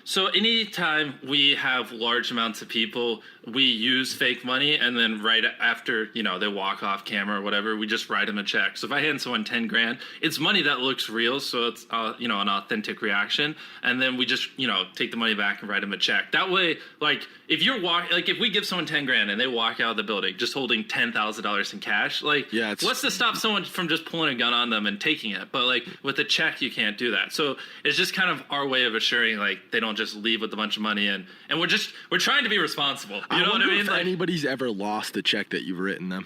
so anytime we have large amounts of people, we use fake money, and then right after, you know, they walk off camera or whatever, we just write them a check. So if I hand someone 10 grand, it's money that looks real, so it's you know, an authentic reaction, and then we just, you know, take the money back and write them a check. That way, like if if we give someone 10 grand and they walk out of the building just holding $10,000 in cash, like what's to stop someone from just pulling a gun on them and taking it? But like with a check, you can't do that. So it's just kind of our way of assuring like they don't just leave with a bunch of money, and we're trying to be responsible. You know what I mean? If like, anybody's ever lost a check that you've written them.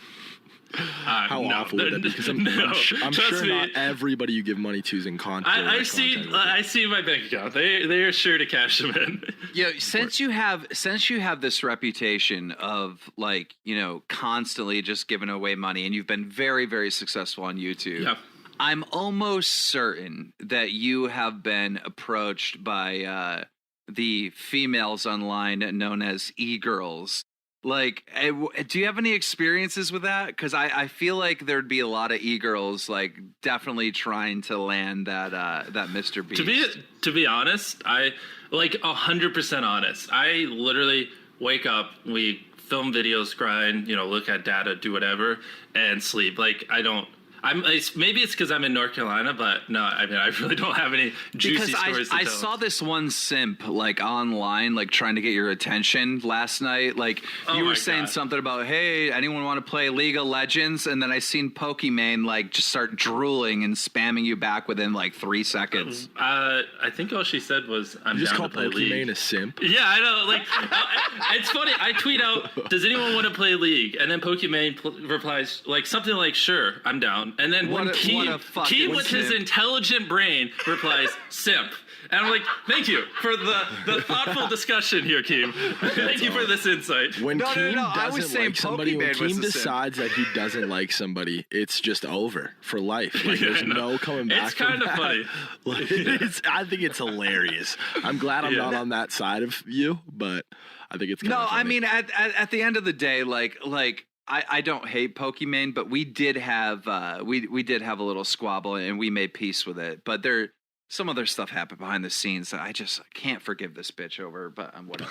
How no, awful would that be? Because I'm sure not everybody you give money to is in contact. I see my bank account. They are sure to cash them in. Yeah, since you have this reputation of like, you know, constantly just giving away money, and you've been very, very successful on YouTube. Yeah. I'm almost certain that you have been approached by the females online known as e-girls. Like, do you have any experiences with that? Because I feel like there'd be a lot of e-girls like definitely trying to land that Mr. Beast. To be honest, I like 100% honest. I literally wake up, we film videos, grind, you know, look at data, do whatever, and sleep. Like maybe it's because I'm in North Carolina, but no, I mean, I really don't have any juicy stories to tell. I saw this one simp like online, like trying to get your attention last night. Like you were saying something about, hey, anyone want to play League of Legends? And then I seen Pokimane like just start drooling and spamming you back within like 3 seconds. I think all she said was, I'm just down to play League. Pokimane a simp? Yeah, I know. Like, it's funny. I tweet out, does anyone want to play League? And then Pokimane replies like something like, sure, I'm down. And then when Keem with his intelligent brain replies, simp. And I'm like, thank you for the thoughtful discussion here, Keem. Thank you for this insight. When Keem doesn't like somebody, when Pokimane Keem decides that he doesn't like somebody, it's just over for life. Like there's no coming back. It's kind of funny. Like, I think it's hilarious. I'm glad I'm not on that side of you, but I think it's kind of funny. I mean, at the end of the day, like I don't hate Pokimane, but we did have we did have a little squabble and we made peace with it. But some other stuff happened behind the scenes that I just can't forgive this bitch over. But I'm whatever.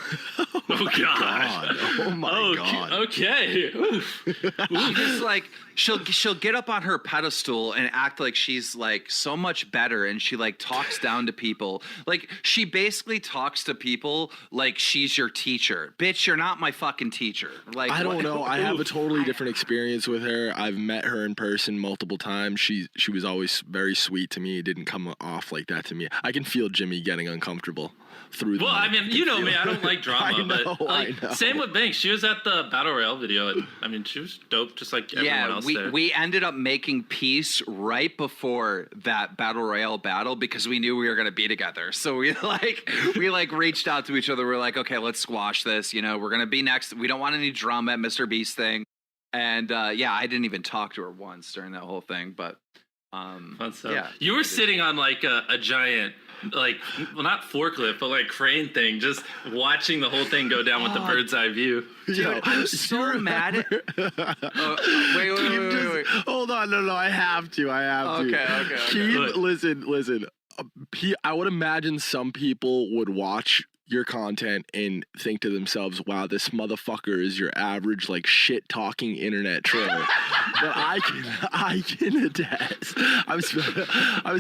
Oh God! Oh my God! Okay. Oof. She just like she'll get up on her pedestal and act like she's like so much better, and she like talks down to people. Like she basically talks to people like she's your teacher. Bitch, you're not my fucking teacher. Like I don't know. I have a totally different experience with her. I've met her in person multiple times. She was always very sweet to me. It didn't come off like that to me. I can feel Jimmy getting uncomfortable through the Well, I mean, you know me. I don't like drama. But I know. Same with Banks. She was at the Battle Royale video. And, I mean, she was dope, just like everyone else there. We ended up making peace right before that Battle Royale battle because we knew we were going to be together. So we reached out to each other. We're like, okay, let's squash this. You know, we're going to be next. We don't want any drama at MrBeast thing. And I didn't even talk to her once during that whole thing. But you were sitting on like a giant, like, well, not forklift, but like crane thing, just watching the whole thing go down with the bird's eye view. Dude, I'm so mad at... wait. Hold on, no, I have to. Okay. Keem, listen. I would imagine some people would watch your content and think to themselves, wow, this motherfucker is your average like shit talking internet troll. But I can attest. I've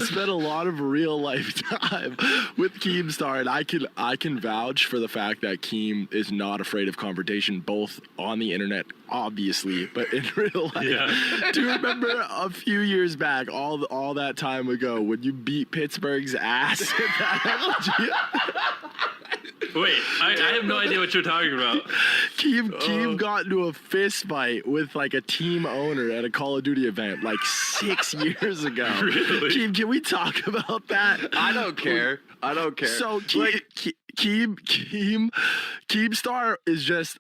spent a lot of real life time with Keemstar, and I can vouch for the fact that Keem is not afraid of confrontation, both on the internet, obviously, but in real life. Yeah. Do you remember a few years back, all that time ago, when you beat Pittsburgh's ass? Wait, I have no idea what you're talking about. Keem got into a fist fight with like a team owner at a Call of Duty event like 6 years ago. Really? Keem, can we talk about that? I don't care. So Keemstar is just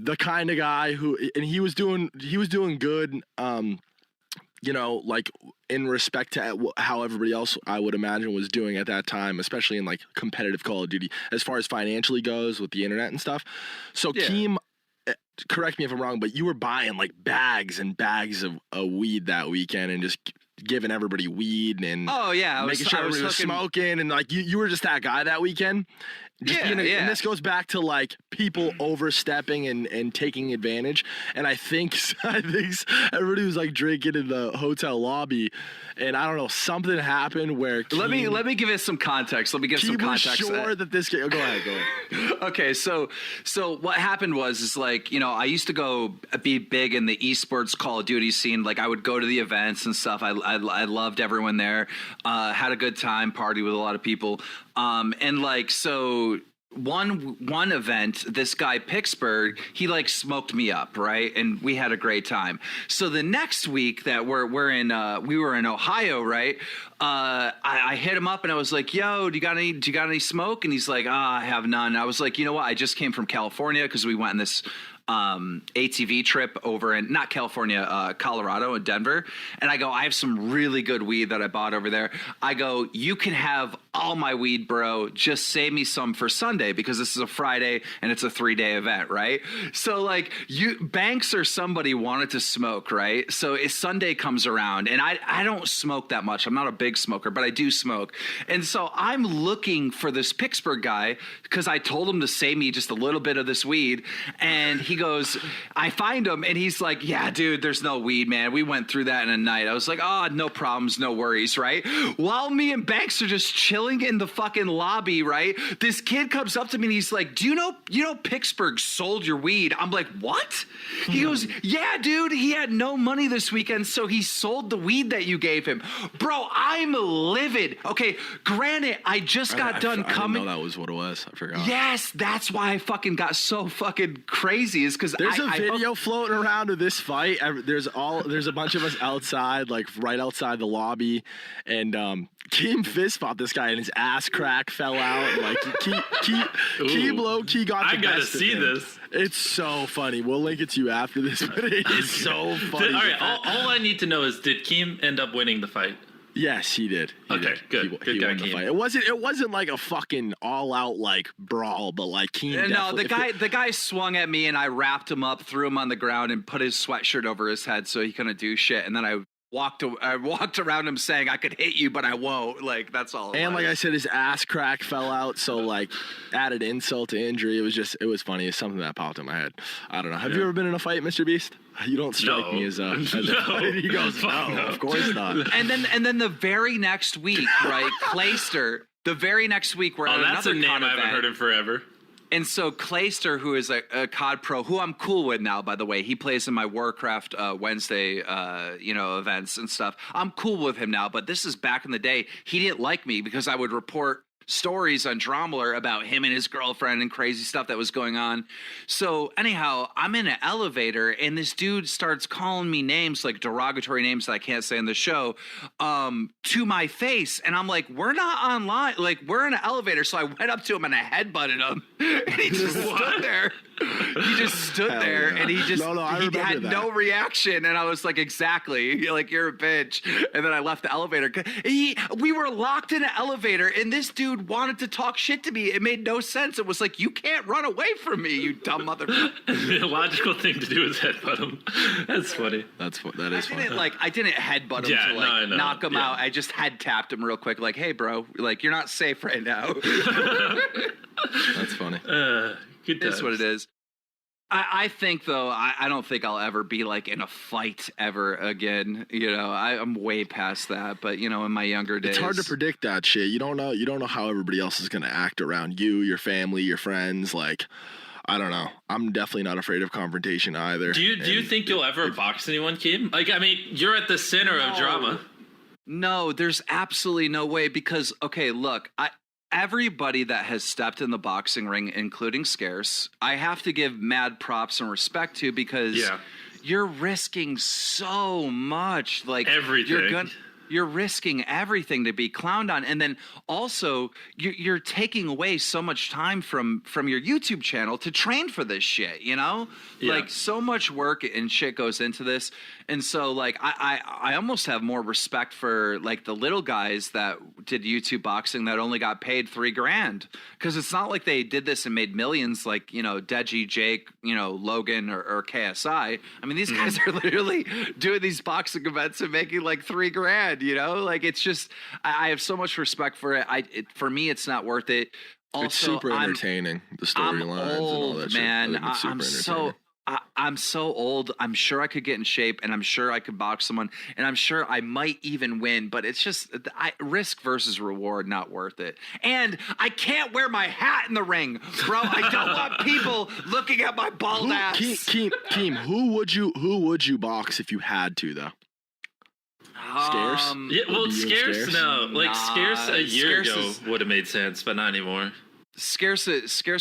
the kind of guy who, and he was doing good. You know, like in respect to how everybody else I would imagine was doing at that time, especially in like competitive Call of Duty, as far as financially goes with the internet and stuff. So Keem, correct me if I'm wrong, but you were buying like bags and bags of weed that weekend and just giving everybody weed and making sure everybody was smoking, and like you were just that guy that weekend. Just and this goes back to like people overstepping and taking advantage. And I think everybody was like drinking in the hotel lobby, and I don't know, something happened where let me give it some context. Let me give some context. Was sure that this guy. Go ahead. Okay, so what happened was like, you know, I used to go be big in the esports Call of Duty scene. Like I would go to the events and stuff. I loved everyone there. Had a good time, party with a lot of people. And like, so one event, this guy Pittsburgh, he like smoked me up, right? And we had a great time. So the next week that we were in Ohio, right? I hit him up and I was like, "Yo, do you got any smoke?" And he's like, "I have none." I was like, "You know what? I just came from California because we went on this ATV trip over in not California, Colorado and Denver." And I go, "I have some really good weed that I bought over there." I go, "You can have all my weed, bro. Just save me some for Sunday because this is a Friday and it's a 3-day event, right?" So like Banks or somebody wanted to smoke, right? So Sunday comes around and I don't smoke that much. I'm not a big smoker, but I do smoke. And so I'm looking for this Pittsburgh guy because I told him to save me just a little bit of this weed. And he goes, I find him and he's like, "Yeah, dude, there's no weed, man. We went through that in a night." I was like, "Oh, no problems, no worries," right? While me and Banks are just chilling in the fucking lobby, right? This kid comes up to me and he's like, "Do you know Pittsburgh sold your weed?" I'm like, "What?" He goes, "Yeah, dude, he had no money this weekend, so he sold the weed that you gave him." Bro, I'm livid. Okay, granted, I just got done coming. I didn't know that was what it was. I forgot. Yes, that's why I fucking got so fucking crazy. Is because there's a video floating around of this fight. There's a bunch of us outside, like right outside the lobby, and Keem fist fought this guy and his ass crack fell out. And, like Keem low key got. I gotta see this. It's so funny. We'll link it to you after this, but it is so funny. All right, all I need to know is, did Keem end up winning the fight? Yes, he did. Okay, good. Good guy, won the fight. It wasn't like a fucking all out like brawl, but like Keem. No, the guy swung at me and I wrapped him up, threw him on the ground, and put his sweatshirt over his head so he couldn't do shit. And then I walked around him saying, "I could hit you, but I won't." Like that's all. And like I said, his ass crack fell out, so like added insult to injury. It was funny. It's something that popped in my head. I don't know. Have you ever been in a fight, MrBeast? You don't strike me as a fighter. He goes, no, of course not. And then the very next week, right, Clayster. The very next week, we're at that's another a name COD I haven't heard in forever. And so Clayster, who is a COD pro, who I'm cool with now, by the way, he plays in my Warcraft Wednesday, events and stuff. I'm cool with him now, but this is back in the day. He didn't like me because I would report stories on Dromler about him and his girlfriend and crazy stuff that was going on. So anyhow, I'm in an elevator and this dude starts calling me names, like derogatory names that I can't say on the show, to my face. And I'm like, "We're not online. Like, we're in an elevator." So I went up to him and I headbutted him. And he just stood there. He just stood there and he just he had no reaction. And I was like, "Exactly. Like, you're a bitch." And then I left the elevator. We were locked in an elevator and this dude wanted to talk shit to me. It made no sense. It was like, "You can't run away from me, you dumb motherfucker." The logical thing to do is headbutt him. That's funny. That is funny. I didn't headbutt him to knock him out. I just head tapped him real quick, like, "Hey, bro, like, you're not safe right now." That's funny. Good That's what it is. I think, though, I don't think I'll ever be, like, in a fight ever again. You know, I'm way past that. But, you know, in my younger days. It's hard to predict that shit. You don't know how everybody else is going to act around you, your family, your friends. Like, I don't know. I'm definitely not afraid of confrontation either. Do you think you'll ever box anyone, Keem? Like, I mean, you're at the center of drama. No, there's absolutely no way because, okay, look, everybody that has stepped in the boxing ring, including Scarce, I have to give mad props and respect to because you're risking so much. Like everything. you're risking everything to be clowned on, and then also you're taking away so much time from your YouTube channel to train for this shit. You know, like so much work and shit goes into this, and so like I almost have more respect for like the little guys that did YouTube boxing that only got paid $3,000, because it's not like they did this and made millions like, you know, Deji, Jake, you know, Logan or KSI. I mean, these guys are literally doing these boxing events and making like $3,000, you know, like it's just, I have so much respect for it. For me, it's not worth it. Also, it's super entertaining, the storylines and all that man. shit. I'm so old. I'm sure I could get in shape, and I'm sure I could box someone, and I'm sure I might even win. But it's just risk versus reward, not worth it. And I can't wear my hat in the ring, bro. I don't want people looking at my bald ass. Keem, who would you box if you had to, though? Scarce? Yeah, well, Scarce, no. Like, Scarce a year ago is, would have made sense, but not anymore. Scarce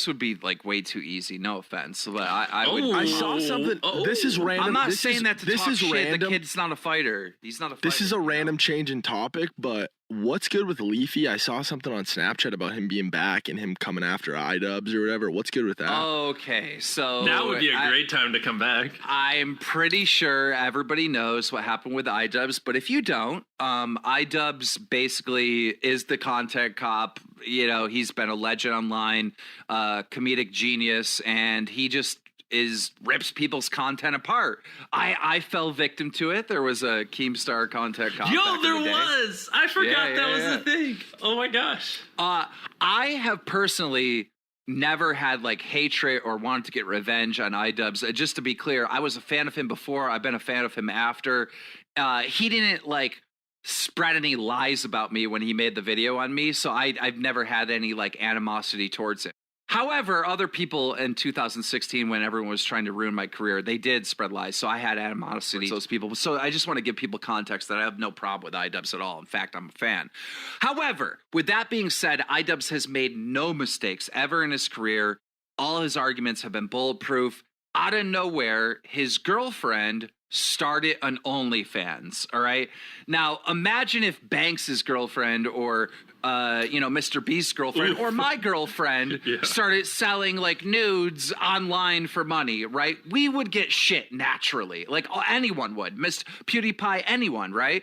would be like way too easy. No offense, but I saw something. This is random. I'm not saying that to talk shit. Random. The kid's not a fighter. He's not a fighter. This is a random change in topic, but what's good with Leafy? I saw something on Snapchat about him being back and him coming after iDubbbz or whatever. What's good with that? Okay, so now would be a great time to come back. I'm pretty sure everybody knows what happened with iDubbbz, but if you don't, iDubbbz basically is the content cop. You know, he's been a legend online, comedic genius, and he just rips people's content apart. I fell victim to it. There was a Keemstar content cop. Yo, there was. I forgot that was the thing. Oh my gosh. I have personally never had like hatred or wanted to get revenge on iDubbbz. Just to be clear, I was a fan of him before. I've been a fan of him after. He didn't like spread any lies about me when he made the video on me, so I've never had any like animosity towards him. However, other people in 2016, when everyone was trying to ruin my career, they did spread lies, so I had animosity to those people. So I just want to give people context that I have no problem with iDubbbz at all. In fact, I'm a fan. However, with that being said, iDubbbz has made no mistakes ever in his career. All his arguments have been bulletproof. Out of nowhere, his girlfriend started an OnlyFans, all right? Now, imagine if Banks' girlfriend or MrBeast's girlfriend or my girlfriend started selling like nudes online for money, right? We would get shit naturally. Like anyone would. Mr. PewDiePie, anyone, right?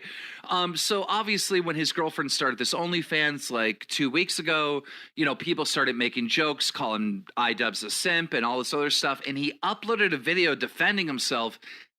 So obviously when his girlfriend started this OnlyFans like 2 weeks ago, you know, people started making jokes, calling iDubbbz a simp and all this other stuff. And he uploaded a video defending himself.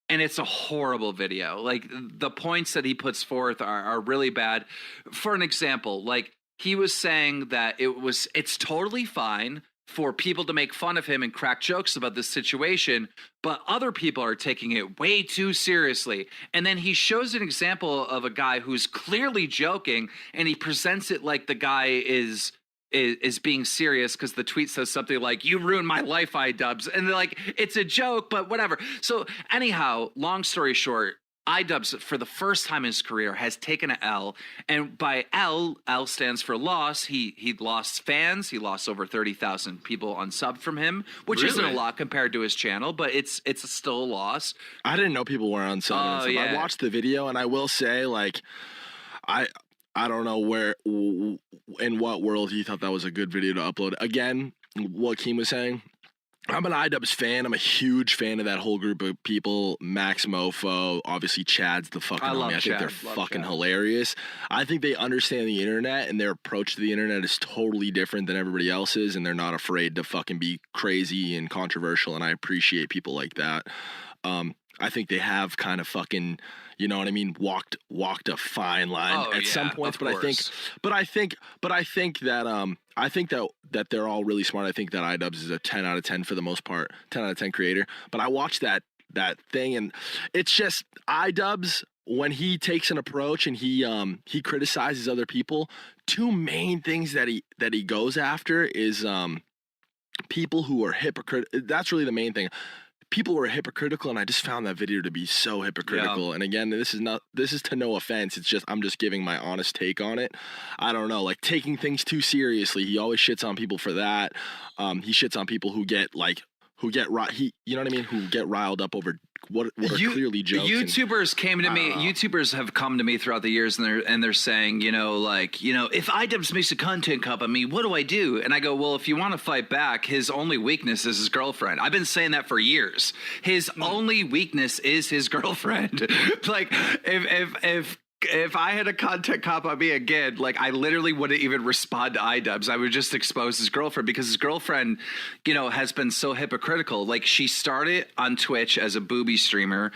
And it's a horrible video. Like the points that he puts forth are really bad. For an example, like he was saying that it's totally fine for people to make fun of him and crack jokes about this situation, but other people are taking it way too seriously. And then he shows an example of a guy who's clearly joking, and he presents it like the guy is being serious because the tweet says something like, "You ruined my life, iDubbbz," and they're like, it's a joke, but whatever. So anyhow, long story short, iDubbbz for the first time in his career has taken an L, and by L stands for loss. He lost fans. He lost over 30,000 people unsubbed from him, which isn't a lot compared to his channel, but it's still a loss. I didn't know people were unsubbed. I watched the video, and I will say, like, I don't know where, in what world he thought that was a good video to upload. Again, what Keem was saying, I'm an iDubbbz fan. I'm a huge fan of that whole group of people. Max Mofo, obviously Chad's the fucking homie. I think they're fucking hilarious. I think they understand the internet, and their approach to the internet is totally different than everybody else's, and they're not afraid to fucking be crazy and controversial, and I appreciate people like that. I think they have kind of fucking, you know what I mean, walked a fine line at some points, but I think that they're all really smart. I think that iDubbbz is a 10 out of 10 for the most part, 10 out of 10 creator. But I watched that thing, and it's just iDubbbz, when he takes an approach and he criticizes other people, two main things that he goes after is people who are hypocritical. That's really the main thing. People were hypocritical, and I just found that video to be so hypocritical. And again, this is to no offense. It's just, I'm just giving my honest take on it. I don't know, like taking things too seriously. He always shits on people for that. He shits on people who get riled up over what are clearly jokes. YouTubers came to me. YouTubers have come to me throughout the years, and they're saying, if iDubbbz makes a content cop on me, what do I do? And I go, well, if you want to fight back, his only weakness is his girlfriend. I've been saying that for years. His only weakness is his girlfriend. Like, if I had a content cop on me again, like, I literally wouldn't even respond to iDubbbz. I would just expose his girlfriend, because his girlfriend, has been so hypocritical. Like, she started on Twitch as a booby streamer.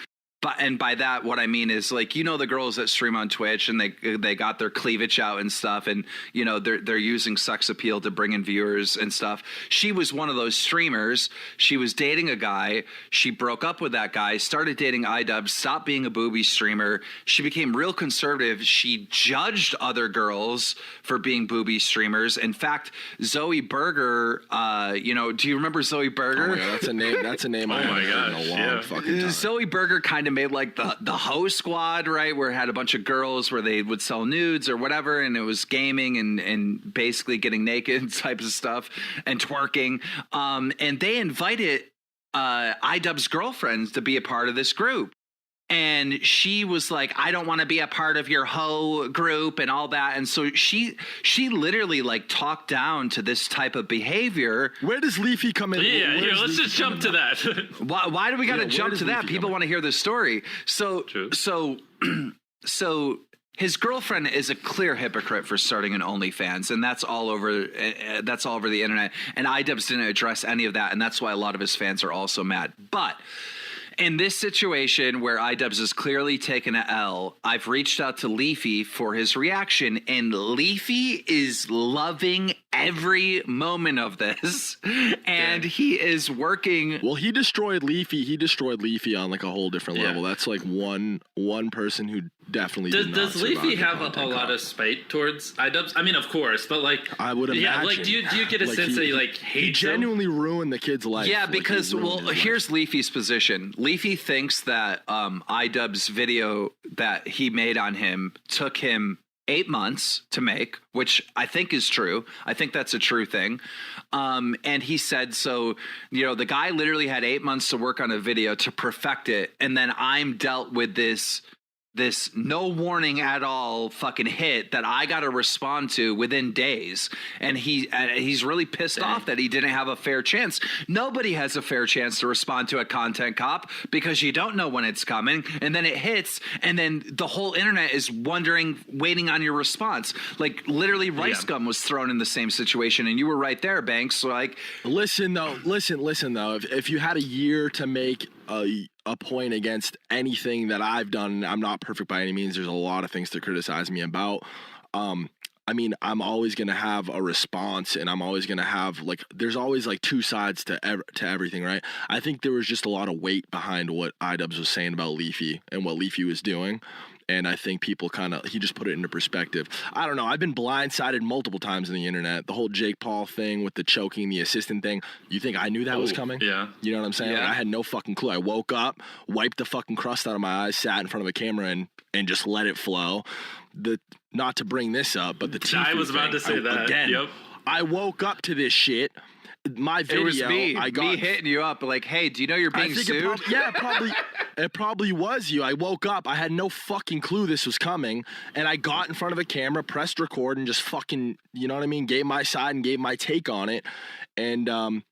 And by that, what I mean is, like, the girls that stream on Twitch and they got their cleavage out and stuff, and they're using sex appeal to bring in viewers and stuff. She was one of those streamers. She was dating a guy. She broke up with that guy, started dating iDubbbz, stopped being a booby streamer. She became real conservative. She judged other girls for being booby streamers. In fact, Zoe Berger, do you remember Zoe Berger? Oh my God, that's a name I haven't heard in a long fucking time. Zoe Berger kind of made like the Ho Squad, right, where it had a bunch of girls where they would sell nudes or whatever, and it was gaming and basically getting naked types of stuff and twerking, and they invited iDubbbz girlfriends to be a part of this group. And she was like, I don't want to be a part of your hoe group and all that. And so she literally like talked down to this type of behavior. Where does Leafy come in? Yeah, let's just jump to that. Why do we got to jump to that? People want to hear the story. So his girlfriend is a clear hypocrite for starting an OnlyFans, and that's all over the internet. And iDubbbz didn't address any of that, and that's why a lot of his fans are also mad. But in this situation where iDubbbz is clearly taken an L, I've reached out to Leafy for his reaction, and Leafy is loving every moment of this, and he is working. Well, he destroyed Leafy. He destroyed Leafy on like a whole different level. That's like one person who definitely does Leafy have a lot of spite towards iDubbbz? I mean, of course, but like, I would imagine. Yeah, like, do you get a sense that he like hates he genuinely ruined the kid's life? Yeah, because here's Leafy's position. Leafy thinks that iDubbbz video that he made on him took him 8 months to make, which I think is true. I think that's a true thing. And he said, so, the guy literally had 8 months to work on a video to perfect it. And then I'm dealt with this no warning at all fucking hit that I got to respond to within days. And he's really pissed off that he didn't have a fair chance. Nobody has a fair chance to respond to a content cop, because you don't know when it's coming, and then it hits, and then the whole internet is waiting on your response. Like, literally Rice Gum was thrown in the same situation, and you were right there, Banks. So, like, listen though, if you had a year to make a point against anything that I've done, I'm not perfect by any means. There's a lot of things to criticize me about. I mean, I'm always going to have a response, and I'm always going to have there's always two sides to everything, right? I think there was just a lot of weight behind what iDubbbz was saying about Leafy and what Leafy was doing. And I think people he just put it into perspective. I don't know. I've been blindsided multiple times on the internet. The whole Jake Paul thing with the choking the assistant thing. You think I knew that was coming? Yeah. You know what I'm saying? Yeah. I had no fucking clue. I woke up, wiped the fucking crust out of my eyes, sat in front of a camera and just let it flow. Not to bring this up, but the Tifu I was about thing, to say that. Again, Yep. I woke up to this shit. My video, it was me. I got me hitting you up like, hey, do you know you're being sued? It probably was you. I woke up. I had no fucking clue this was coming, and I got in front of a camera, pressed record, and just fucking, you know what I mean, gave my side and gave my take on it, and I'm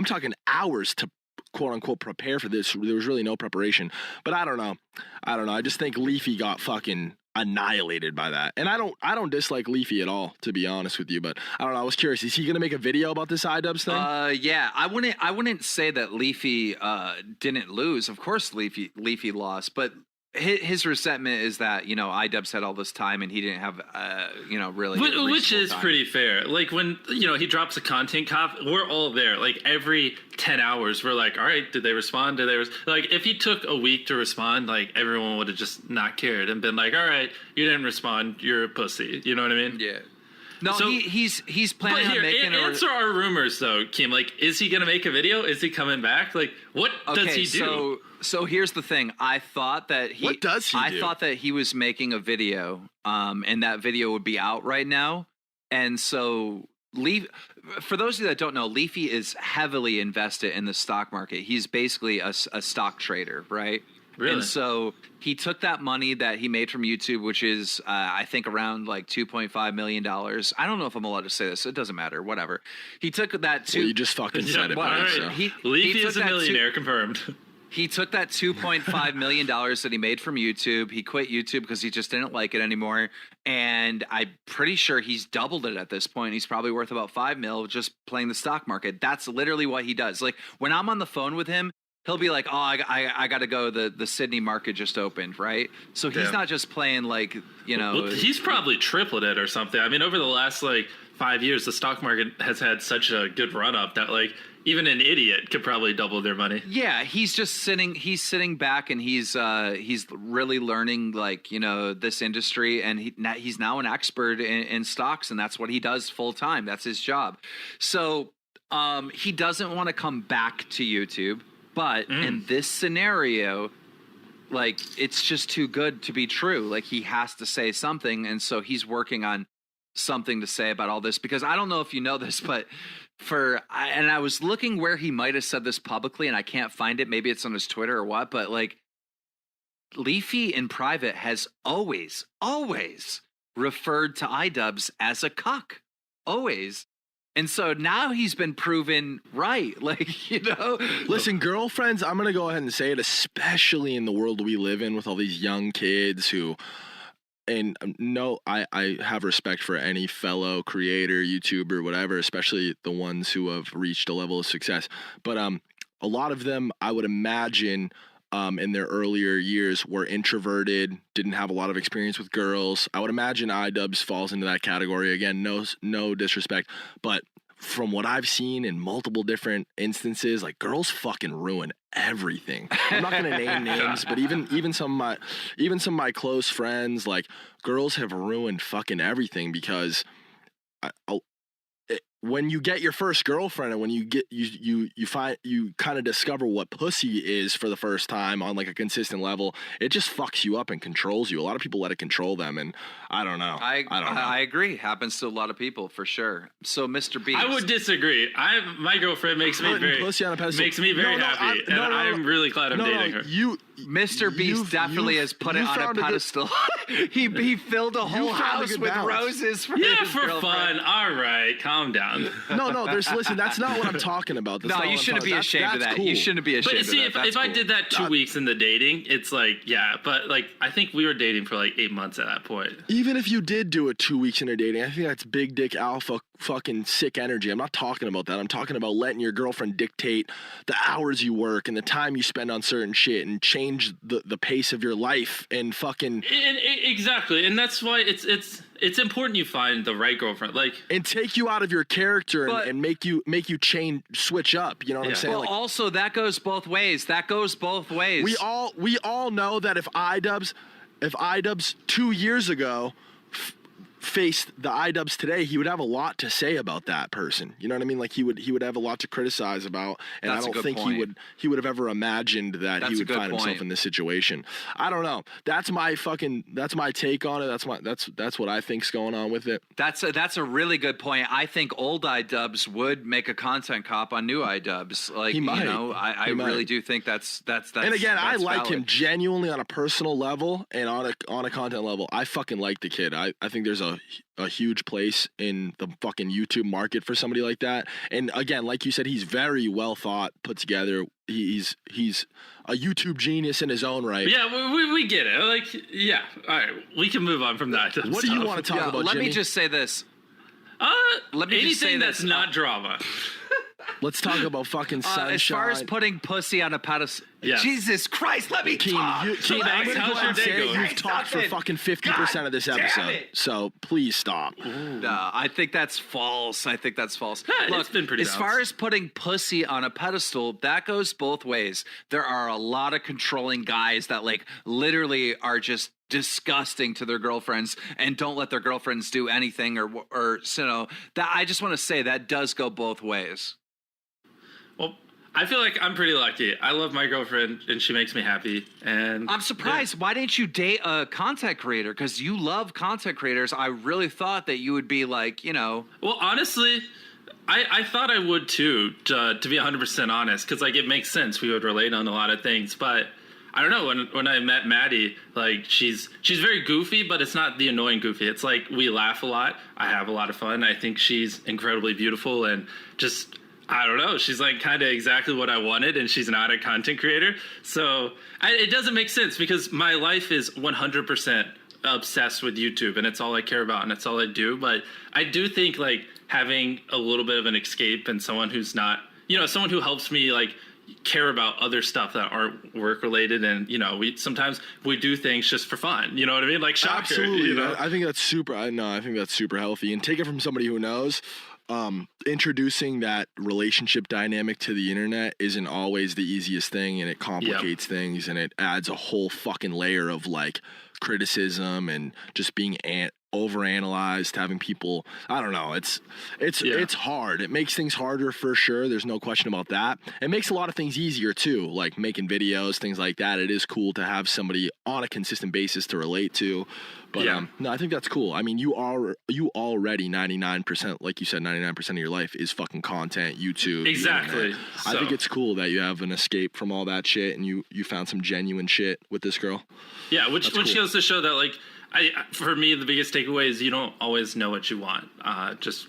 talking hours to quote unquote prepare for this. There was really no preparation, but I don't know. I just think Leafy got fucking annihilated by that, and I don't dislike Leafy at all, to be honest with you, but I don't know. I was curious, is he gonna make a video about this iDubbbz thing? Yeah, I wouldn't say that Leafy didn't lose. Of course Leafy lost, but his resentment is that iDubbbz had all this time and he didn't have really, which is time. Pretty fair. Like, when he drops a content cop, we're all there. Like, every 10 hours we're like, all right, did they respond? Like, if he took a week to respond, like, everyone would have just not cared and been like, all right, you didn't respond, you're a pussy. You know what I mean? Yeah. No, so, he's planning on making answer our rumors though, Kim. Like, is he gonna make a video? Is he coming back? Like, what does he do? So here's the thing. I thought that he thought that he was making a video, and that video would be out right now. And so For those of you that don't know, Leafy is heavily invested in the stock market. He's basically a stock trader, right? Really? And so he took that money that he made from YouTube, which is, I think, around like $2.5 million. I don't know if I'm allowed to say this. It doesn't matter. Whatever. He took that Well, you just fucking said it, All buddy, right. so. Leafy is a millionaire, confirmed. He took that $2.5 million that he made from YouTube. He quit YouTube because he just didn't like it anymore. And I'm pretty sure he's doubled it at this point. He's probably worth about $5 million just playing the stock market. That's literally what he does. Like when I'm on the phone with him, he'll be like, oh, I got to go. The Sydney market just opened, right? So he's not just playing like, Well, he's probably tripled it or something. I mean, over the last like 5 years, the stock market has had such a good run up that like even an idiot could probably double their money. Yeah, he's just sitting back and he's really learning like, this industry, and he's now an expert in stocks, and that's what he does full time. That's his job. So he doesn't want to come back to YouTube, but in this scenario, like it's just too good to be true. Like he has to say something, and so he's working on something to say about all this, because I don't know if you know this, but I was looking where he might have said this publicly and I can't find it. Maybe it's on his Twitter or what, but like Leafy in private has always referred to iDubbbz as a cuck. Always. And so now he's been proven right. Like, Listen, girlfriends, I'm going to go ahead and say it, especially in the world we live in with all these young kids who, and no, I have respect for any fellow creator, YouTuber, whatever, especially the ones who have reached a level of success. But a lot of them, I would imagine, in their earlier years were introverted, didn't have a lot of experience with girls. I would imagine iDubbbz falls into that category. Again, no disrespect, but from what I've seen in multiple different instances, like girls fucking ruin everything. I'm not gonna name names, but even some of my close friends, like girls have ruined fucking everything because when you get your first girlfriend and when you get you kind of discover what pussy is for the first time on like a consistent level, it just fucks you up and controls you. A lot of people let it control them, and I don't know. I don't know. I agree. Happens to a lot of people for sure. So MrBeast, I would disagree. My girlfriend makes me very happy, and I'm really glad I'm dating her. MrBeast definitely has put it on a pedestal. he filled a whole house with roses for his for girlfriend. fun. All right, calm down. No, listen, that's not what I'm talking about. No, you shouldn't be ashamed of that. Cool. You shouldn't be ashamed But see, of that. if I did that 2 weeks in the dating, it's like, yeah, but like, I think we were dating for like 8 months at that point. Even if you did do it 2 weeks into dating, I think that's big dick alpha fucking sick energy. I'm not talking about that. I'm talking about letting your girlfriend dictate the hours you work and the time you spend on certain shit and change the pace of your life and fucking... Exactly, and that's why it's important you find the right girlfriend, like, and take you out of your character and make you switch up. You know what I'm saying? Well, like, also that goes both ways. We all know that if iDubbbz 2 years ago faced the iDubbbz today, he would have a lot to say about that person. You know what I mean? Like he would have a lot to criticize about, and I don't think he would have ever imamed that he would find himself in this situation. I don't know. That's my take on it. That's what I think's going on with it. That's a really good point. I think old iDubbbz would make a content cop on new iDubbbz. Like, he might. I really do think that's. And again, I like valid. him genuinely on a personal level and on a content level. I fucking like the kid. I think there's a huge place in the fucking YouTube market for somebody like that. And again, like you said, he's very well thought, put together. He's a YouTube genius in his own right. Yeah, we get it. Like, yeah, all right, we can move on from that. What do you want to talk about, Let Jimmy? me just say this. Anything that's not drama. Let's talk about fucking sunshine. As far as putting pussy on a pedestal, yes. Jesus Christ, let me talk. So Max, how's your day going? You've talked for fucking 50% of this episode, so please stop. I think that's false. Look, it's been pretty as far as putting pussy on a pedestal, that goes both ways. There are a lot of controlling guys that like literally are just disgusting to their girlfriends and don't let their girlfriends do anything or that I just want to say that does go both ways. Well, I feel like I'm pretty lucky. I love my girlfriend, and she makes me happy. And I'm surprised. Why didn't you date a content creator? Because you love content creators. I really thought that you would be like, you know. Well, honestly, I thought I would too, to be 100% honest, because like it makes sense. We would relate on a lot of things, but I don't know. When I met Maddie, like she's very goofy, but it's not the annoying goofy. It's like we laugh a lot. I have a lot of fun. I think she's incredibly beautiful and just. I don't know. She's like kind of exactly what I wanted, and she's not a content creator. So it doesn't make sense because my life is 100% obsessed with YouTube, and it's all I care about, and it's all I do. But I do think like having a little bit of an escape and someone who's not, you know, someone who helps me like care about other stuff that aren't work related, and you know, sometimes we do things just for fun. You know what I mean? Like Shocker. Absolutely. You know? I think that's super. I think that's super healthy, and take it from somebody who knows. Introducing that relationship dynamic to the internet isn't always the easiest thing, and it complicates things, and it adds a whole fucking layer of like criticism and just being overanalyzed, having people, I don't know, it's hard. It makes things harder for sure. There's no question about that. It makes a lot of things easier too, like making videos, things like that. It is cool to have somebody on a consistent basis to relate to. But no, I think that's cool. I mean, you already 99%, like you said, 99% of your life is fucking content, YouTube. Exactly. I think it's cool that you have an escape from all that shit, and you found some genuine shit with this girl. Yeah, which goes to show that like for me the biggest takeaway is you don't always know what you want. Just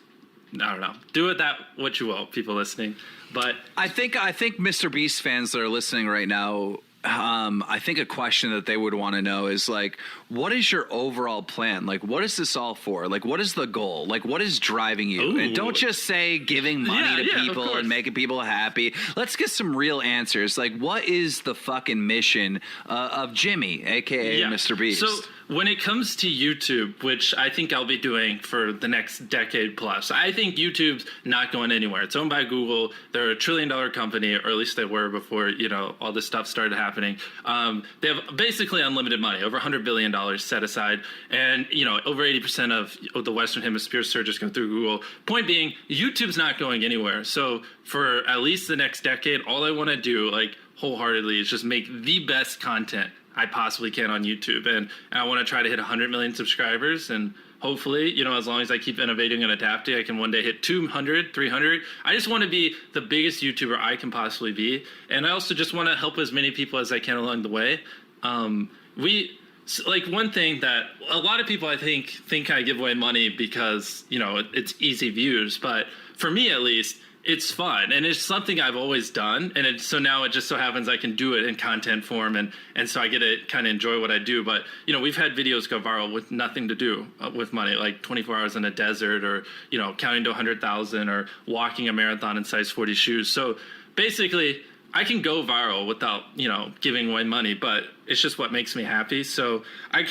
I don't know. Do it what you will, people listening. But I think MrBeast fans that are listening right now, I think a question that they would want to know is like, what is your overall plan? Like, what is this all for? Like, what is the goal? Like, what is driving you? Ooh. And don't just say giving money to people and making people happy. Let's get some real answers. Like, what is the fucking mission of Jimmy, aka MrBeast? So when it comes to YouTube, which I think I'll be doing for the next decade plus, I think YouTube's not going anywhere. It's owned by Google. They're $1 trillion company, or at least they were before, you know, all this stuff started happening. They have basically unlimited money, over $100 billion set aside. And, you know, over 80% of the Western Hemisphere searches go through Google. Point being, YouTube's not going anywhere. So for at least the next decade, all I want to do, like, wholeheartedly is just make the best content I possibly can on YouTube. And I want to try to hit 100 million subscribers. And hopefully, you know, as long as I keep innovating and adapting, I can one day hit 200, 300. I just want to be the biggest YouTuber I can possibly be. And I also just want to help as many people as I can along the way. Like one thing that a lot of people I think I give away money because, you know, it's easy views. But for me, at least, it's fun, and it's something I've always done, and so now it just so happens I can do it in content form, and so I get to kind of enjoy what I do. But you know, we've had videos go viral with nothing to do with money, like 24 hours in a desert, or you know, counting to 100,000, or walking a marathon in size 40 shoes. So basically, I can go viral without, you know, giving away money, but it's just what makes me happy. So I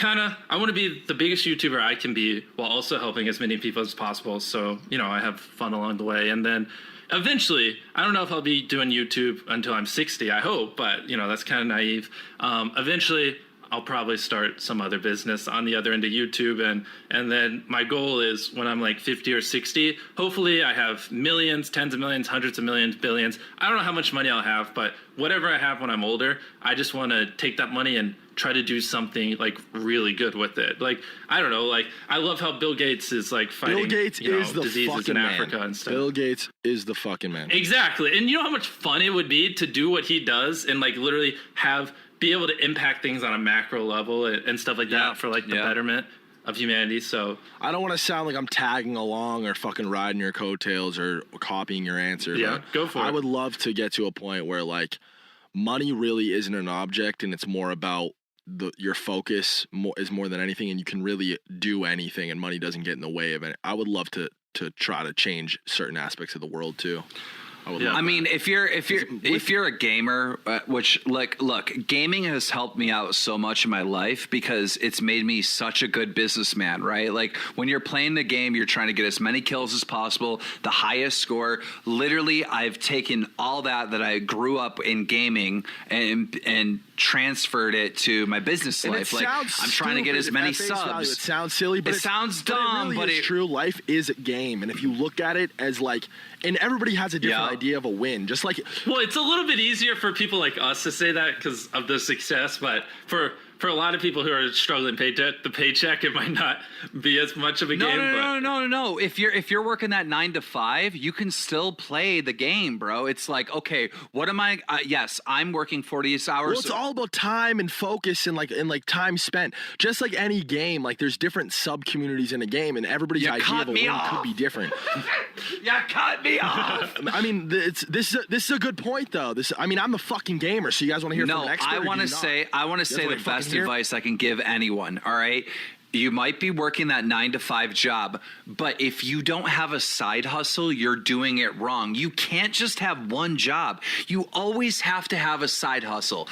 want to be the biggest YouTuber I can be while also helping as many people as possible. So, you know, I have fun along the way. And then eventually, I don't know if I'll be doing YouTube until I'm 60, I hope, but, you know, that's kind of naive. Eventually, I'll probably start some other business on the other end of YouTube. And then my goal is when I'm like 50 or 60, hopefully I have millions, tens of millions, hundreds of millions, billions. I don't know how much money I'll have, but whatever I have when I'm older, I just want to take that money and try to do something like really good with it. Like, I don't know, like I love how Bill Gates is like fighting Bill Gates is the diseases in fucking Africa man. and stuff. Bill Gates is the fucking man. Exactly. And you know how much fun it would be to do what he does and like literally be able to impact things on a macro level and stuff like that for like the betterment of humanity. So I don't want to sound like I'm tagging along or fucking riding your coattails or copying your answer. Yeah, go for it. I would love to get to a point where like money really isn't an object, and it's more about your focus is more than anything, and you can really do anything, and money doesn't get in the way of it. I would love to try to change certain aspects of the world too. I mean, if you're a gamer, which like, look, gaming has helped me out so much in my life because it's made me such a good businessman, right? Like when you're playing the game, you're trying to get as many kills as possible, the highest score. Literally, I've taken all that I grew up in gaming and transferred it to my business And life. it Like sounds I'm trying to get as stupid many at face value. subs. It sounds silly, but It sounds dumb, really but is it- true. Life is a game, and if you look at it as like, and everybody has a different Yeah. idea of a win. Just like Well, it's a little bit easier for people like us to say that because of the success, but for a lot of people who are struggling the paycheck, it might not be as much of a game. But No. If you're working that 9 to 5, you can still play the game, bro. It's like, okay, what am I? Yes, I'm working 40 hours. well, it's all about time and focus and like time spent. Just like any game, like there's different sub communities in a game, and everybody's You idea cut of a me win off. could be different. You cut me off. I mean, this is a good point though. I'm the fucking gamer, so you guys want to hear from No, an expert? I or do want to you not? say wanna the fucking best hear? advice I can give anyone. All right. You might be working that 9 to 5 job, but if you don't have a side hustle, you're doing it wrong. You can't just have one job. You always have to have a side hustle.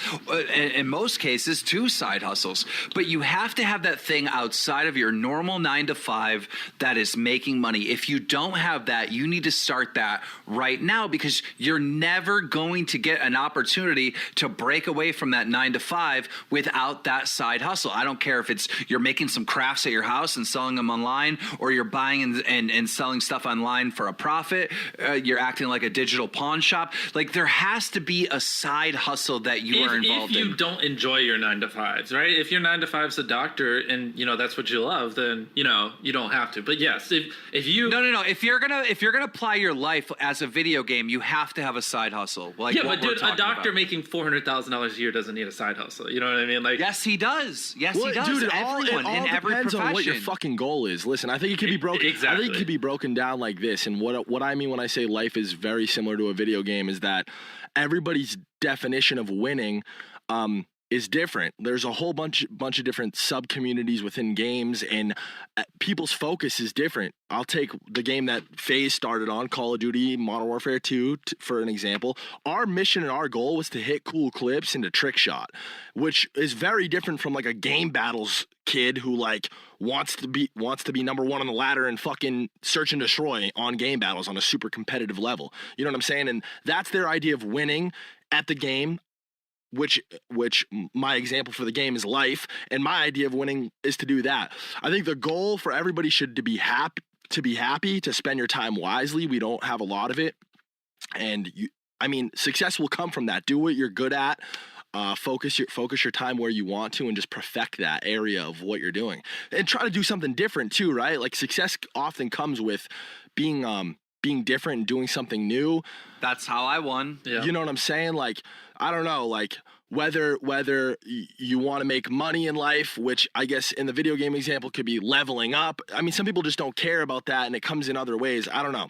In most cases, 2 side hustles. But you have to have that thing outside of your normal 9 to 5 that is making money. If you don't have that, you need to start that right now because you're never going to get an opportunity to break away from that 9 to 5 without that side hustle. I don't care if it's you're making some crafts at your house and selling them online, or you're buying and selling stuff online for a profit. You're acting like a digital pawn shop. Like there has to be a side hustle that you are involved if you in. don't enjoy your 9 to 5s, right? If your 9 to 5's a doctor and that's what you love, then you don't have to. But yes, if you No. If you're gonna apply your life as a video game, you have to have a side hustle. Like yeah, what but we're dude, a talking doctor about. making $400,000 a year doesn't need a side hustle. You know what I mean? Like Yes, he does. Yes, Well, he does. dude, it Everyone all in every depends profession. on what your fucking goal is. Listen, I think it can be broken. I think Exactly. it can be broken down like this. And what I mean when I say life is very similar to a video game is that everybody's definition of winning is different. There's a whole bunch of different sub communities within games, and people's focus is different. I'll take the game that FaZe started on, Call of Duty Modern Warfare 2, for an example. Our mission and our goal was to hit cool clips and to trick shot, which is very different from like a game battles kid who like wants to be number 1 on the ladder and fucking search and destroy on game battles on a super competitive level. You know what I'm saying? And that's their idea of winning at the game. Which my example for the game is life, and my idea of winning is to do that. I think the goal for everybody should be happy, to spend your time wisely. We don't have a lot of it, and success will come from that. Do what you're good at. Focus your time where you want to, and just perfect that area of what you're doing, and try to do something different too, right? Like success often comes with being different and doing something new. That's how I won. Yeah. You know what I'm saying? Like, I don't know, like whether you want to make money in life, which I guess in the video game example could be leveling up. I mean, some people just don't care about that, and it comes in other ways. I don't know.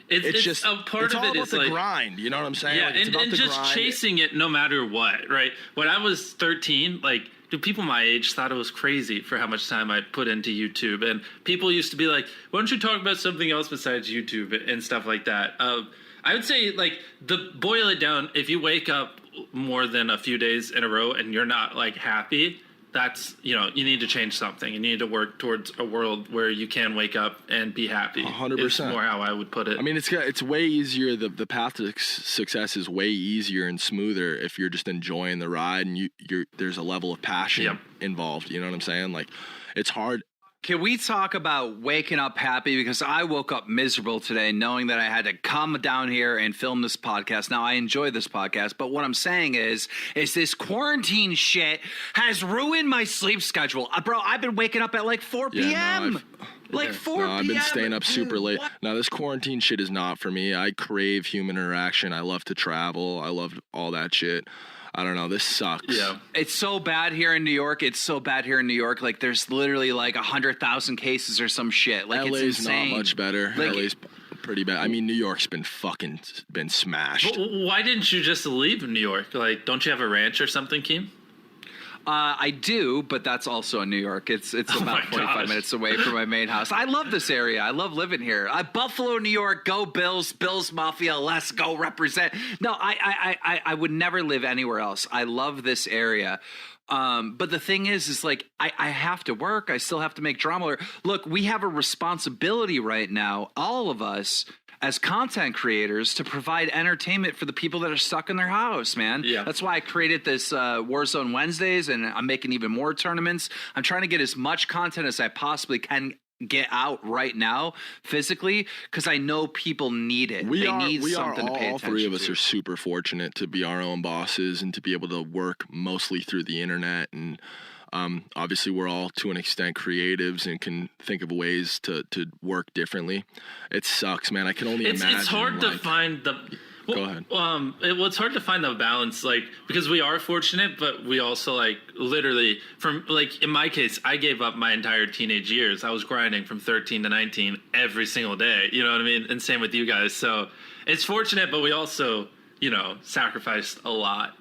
It's just a part it's of all it about is the like grind. You know what I'm saying? yeah, Like, it's about and the just grind. chasing it no matter what, right? When I was 13, like, dude, people my age thought it was crazy for how much time I put into YouTube, and people used to be like, "Why don't you talk about something else besides YouTube and stuff like that?" I would say, like, boil it down. If you wake up more than a few days in a row and you're not like happy, that's you need to change something. You need to work towards a world where you can wake up and be happy. 100%. Is more how I would put it. I mean, it's way easier. The path to success is way easier and smoother if you're just enjoying the ride and there's a level of passion Yep. involved. You know what I'm saying? Like, it's hard. Can we talk about waking up happy? Because I woke up miserable today knowing that I had to come down here and film this podcast. Now, I enjoy this podcast, but what I'm saying is this quarantine shit has ruined my sleep schedule. Bro, I've been waking up at like 4 p.m. Like 4 p.m. I've been staying up super Dude, late. what? Now, this quarantine shit is not for me. I crave human interaction. I love to travel. I love all that shit. I don't know. This sucks. yeah. It's so bad here in New York. Like, there's literally like 100,000 cases or some shit. Like, LA's it's insane. not much better. Like, LA's pretty bad. I mean, New York's been smashed. Why didn't you just leave New York? Like, don't you have a ranch or something, Keem? I do, but that's also in New York. It's Oh about my 45 gosh. minutes away from my main house. I love this area. I love living here. Buffalo, New York, go Bills, Bills Mafia, let's go represent. No, I would never live anywhere else. I love this area. But the thing is like, I have to work. I still have to make drama. Look, we have a responsibility right now, all of us, as content creators to provide entertainment for the people that are stuck in their house, man. Yeah. That's why I created this Warzone Wednesdays, and I'm making even more tournaments. I'm trying to get as much content as I possibly can get out right now physically, because I know people need it. They need something to pay all attention three of us to. are super fortunate to be our own bosses and to be able to work mostly through the internet. And obviously we're all to an extent creatives and can think of ways to work differently. It sucks, man. I can only imagine. It's hard to find the. Well, Go ahead. It's hard to find the balance, like, because we are fortunate, but we also, like, literally, from, like, in my case, I gave up my entire teenage years. I was grinding from 13 to 19 every single day, you know what I mean? And same with you guys. So it's fortunate, but we also, you know, sacrificed a lot.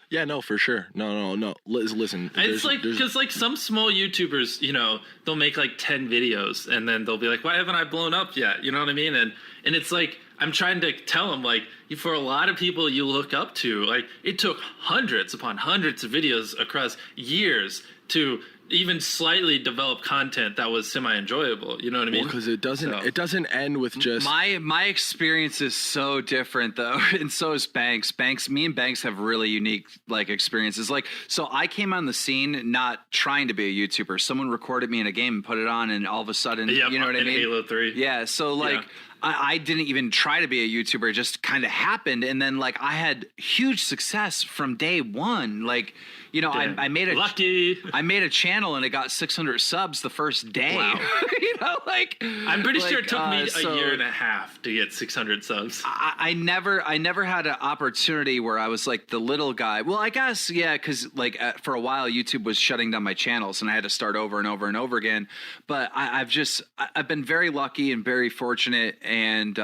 Yeah, no, for sure. No. Listen, It's like, because, like, some small YouTubers, you know, they'll make, like, 10 videos, and then they'll be like, why haven't I blown up yet? You know what I mean? And it's like, I'm trying to tell them, like, for a lot of people you look up to, like, it took hundreds upon hundreds of videos across years to even slightly develop content that was semi-enjoyable. You know what I mean? because it doesn't end with just My experience is so different though, and so is Banks. Me and Banks have really unique like experiences. Like, so I came on the scene not trying to be a YouTuber. Someone recorded me in a game and put it on, and all of a sudden, you know what I mean? Halo 3. Yeah. So like. Yeah. I didn't even try to be a YouTuber. It just kind of happened. And then like I had huge success from day one. Like, you know, I made a channel and it got 600 subs the first day. Wow. You know, like I'm pretty sure it took me so a year and a half to get 600 subs. I never had an opportunity where I was like the little guy. Well, I guess, yeah, because like for a while YouTube was shutting down my channels and I had to start over and over and over again. But I've been very lucky and very fortunate. And,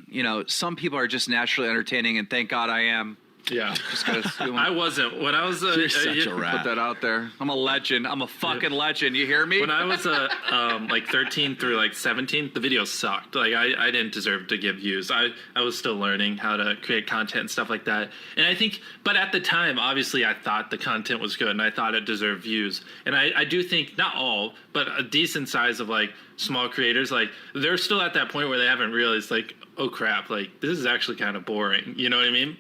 you know, some people are just naturally entertaining, and thank God I am. Yeah. Just gotta I wasn't. When I was You're such a rat. put that out there. I'm a legend. I'm a fucking legend. You hear me? When I was like 13 through like 17, the videos sucked. Like I didn't deserve to get views. I was still learning how to create content and stuff like that. And I think, but at the time, obviously, I thought the content was good and I thought it deserved views. And I do think not all, but a decent size of like small creators, like they're still at that point where they haven't realized like, oh crap, like this is actually kind of boring. You know what I mean?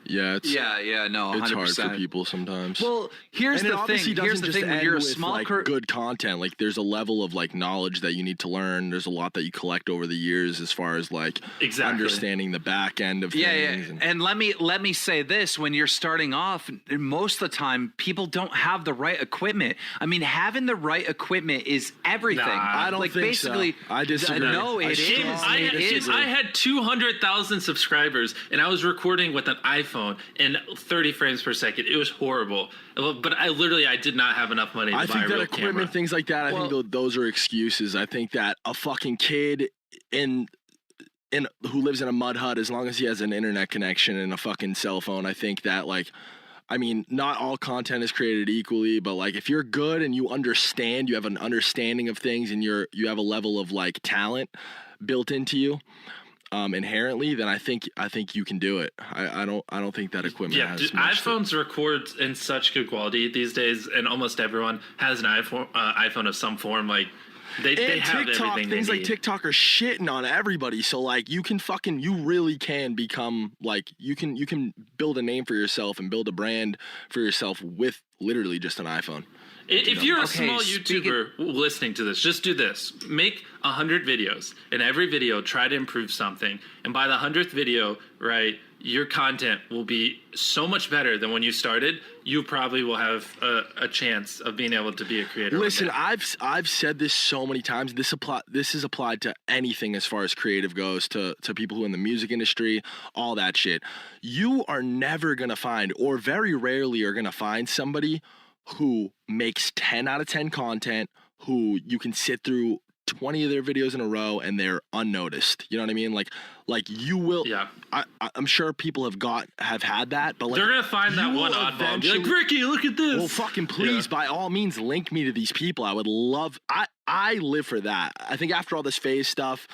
Yeah, it's 100%. hard for people sometimes. Well, here's And it the obviously thing. Here's doesn't the just thing. When end you're a with, small like, good content. Like there's a level of like knowledge that you need to learn. There's a lot that you collect over the years as far as like understanding the back end of things. Yeah. And let me say this: when you're starting off, most of the time people don't have the right equipment. I mean, having the right equipment is everything. Nah, I don't like think basically. so. I disagree. No, it is. I had 200,000 subscribers and I was recording with an iPhone and 30 frames per second. It was horrible. But I did not have enough money to buy I think a that real equipment, camera. things like that, I think those are excuses. I think that a fucking kid who lives in a mud hut, as long as he has an internet connection and a fucking cell phone, I think that like, I mean, not all content is created equally, but like if you're good and you understand, you have an understanding of things and you have a level of like talent built into you inherently, then I think you can do it. I don't think that equipment has much iPhones record in such good quality these days, and almost everyone has an iPhone of some form. Like they have TikTok, everything things they like need. TikTok are shitting on everybody. So like you really can become like you can build a name for yourself and build a brand for yourself with literally just an iPhone. If you're a small YouTuber listening to this, just do this. Make 100 videos. In every video, try to improve something. And by the 100th video, right, your content will be so much better than when you started. You probably will have a chance of being able to be a creator. Listen, I've said this so many times. This is applied to anything as far as creative goes, to people who are in the music industry, all that shit. You are never going to find, or very rarely are going to find, somebody who makes 10 out of 10 content, who you can sit through 20 of their videos in a row and they're unnoticed. You know what I mean? Like you will. Yeah. I'm sure people have had that, but like they're gonna find that one oddball and be like, Ricky, look at this. Well, fucking please, by all means, link me to these people. I would love. I live for that. I think after all this phase stuff,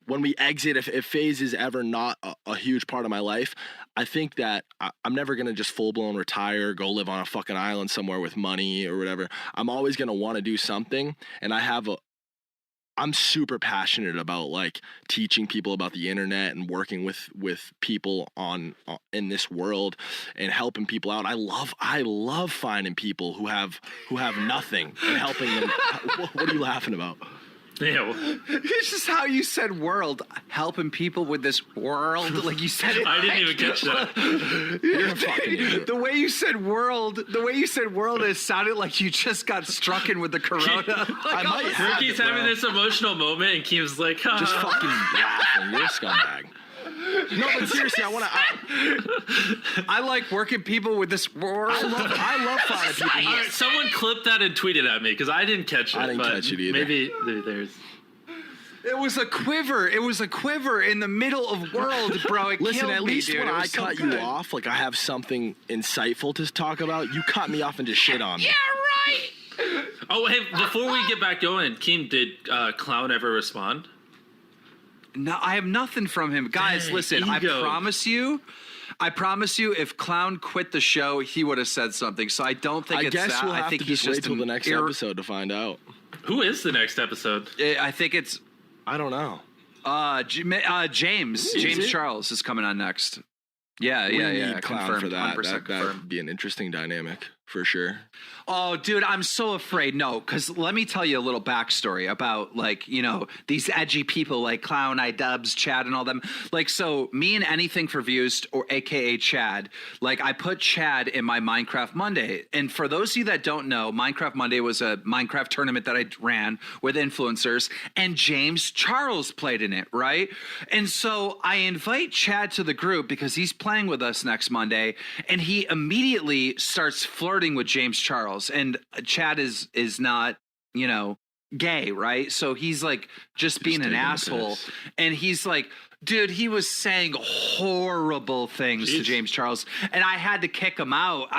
when we exit, if phase is ever not a huge part of my life, I think that I'm never going to just full-blown retire, go live on a fucking island somewhere with money or whatever. I'm always going to want to do something, and I have I'm super passionate about like teaching people about the internet and working with people in this world and helping people out. I love finding people who have nothing and helping them. What are you laughing about? Yeah, It's just how you said world, helping people with this world. Like you said it. I didn't even catch that. You're a fucking idiot. The way you said world, it sounded like you just got struck in with the corona. I might have Ricky's it, bro. having this emotional moment, and Keem's like, Just fucking laughing. You're a scumbag. No, but seriously, I like working people with this world. I love finding people. All right, someone clipped that and tweeted at me because I didn't catch it. I didn't but catch it either. Maybe there's. It was a quiver. It was a quiver in the middle of world, bro. It Listen, killed at me, least dude. when It I was so cut good. you off, like I have something insightful to talk about. You cut me off and just shit on me. Oh, hey, before we get back going, Keem, did Clown ever respond? No, I have nothing from him. Guys, Dang, listen, ego. I promise you, if Clown quit the show, he would have said something. So I don't think I it's guess that. we'll I have think to he's just wait just till the next episode to find out. Who is the next episode? I think it's I don't know. James. Is James it? Charles is coming on next. Yeah, We yeah. need Clown Confirmed, for that. 100% confirmed. That'd be an interesting dynamic for sure. Oh, dude, I'm so afraid. No, because let me tell you a little backstory about, like, you know, these edgy people like Clown, iDubbbz, Chad, and all them. Like, so me and Anything for Views, or AKA Chad, like, I put Chad in my Minecraft Monday. And for those of you that don't know, Minecraft Monday was a Minecraft tournament that I ran with influencers, and James Charles played in it, right? And so I invite Chad to the group because he's playing with us next Monday, and he immediately starts flirting with James Charles. And Chad is not, you know, gay, right? So he's like just being an taking the asshole. piss. And he's like, dude, he was saying horrible things to Jeez. James Charles, and I had to kick him out.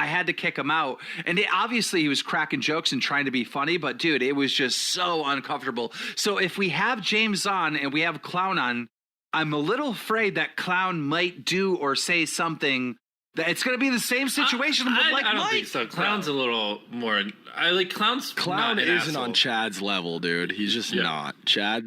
And obviously he was cracking jokes and trying to be funny, but dude, it was just so uncomfortable. So if we have James on and we have Clown on, I'm a little afraid that Clown might do or say something that it's going to be the same situation. I like don't Mike. think so. Clown's a little more. I like Clown's. Clown not an isn't asshole. on Chad's level, dude. He's just not. Chad.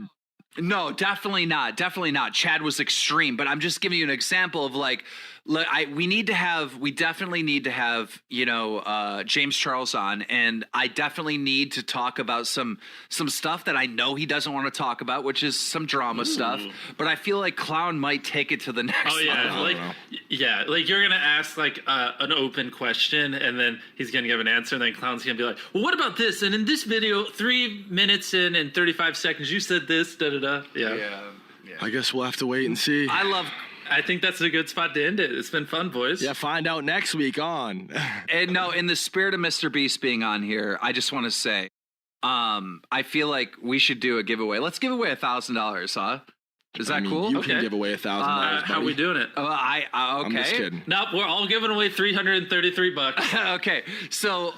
No, definitely not. Definitely not. Chad was extreme, but I'm just giving you an example of like, we definitely need to have, you know, James Charles on, and I definitely need to talk about some stuff that I know he doesn't want to talk about, which is some drama stuff. But I feel like Clown might take it to the next Oh yeah, level. like you're gonna ask like an open question, and then he's gonna give an answer, and then Clown's gonna be like, "Well, what about this?" And in this video, 3 minutes in and 35 seconds, you said this, da da da. Yeah. I guess we'll have to wait and see. I think that's a good spot to end it. It's been fun, boys. Yeah, find out next week on. And no, in the spirit of MrBeast being on here, I just want to say, I feel like we should do a giveaway. Let's give away $1,000, huh? Is that cool? You Okay. can give away $1,000. How we doing it? Okay. I'm just kidding. Nope, we're all giving away $333. Okay, so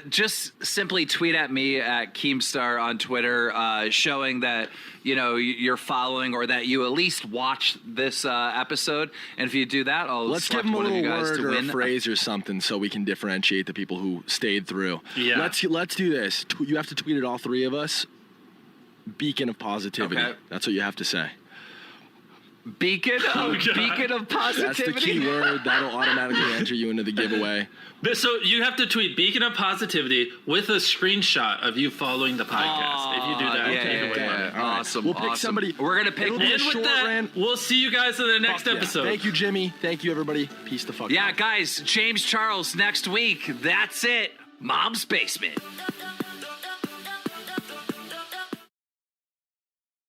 just simply tweet at me at Keemstar on Twitter, showing that you know you're following or that you at least watch this episode. And if you do that, I'll Let's give select them a one of little you guys word to or a win. phrase or something so we can differentiate the people who stayed through. Yeah. Let's do this. You have to tweet at all three of us. Beacon of positivity. Okay. That's what you have to say. Beacon of That's the positivity. key word. That'll automatically enter you into the giveaway. So you have to tweet Beacon of Positivity with a screenshot of you following the podcast. If you do that, yeah, you can win yeah, money. yeah. All right. Awesome. We'll pick awesome. somebody- We're gonna pick. It'll be And a with short that, rant. we'll see you guys in the next Fuck yeah. episode. Thank you, Jimmy. Thank you, everybody. Peace the fuck out. Yeah, guys, James Charles next week. That's it. Mom's Basement.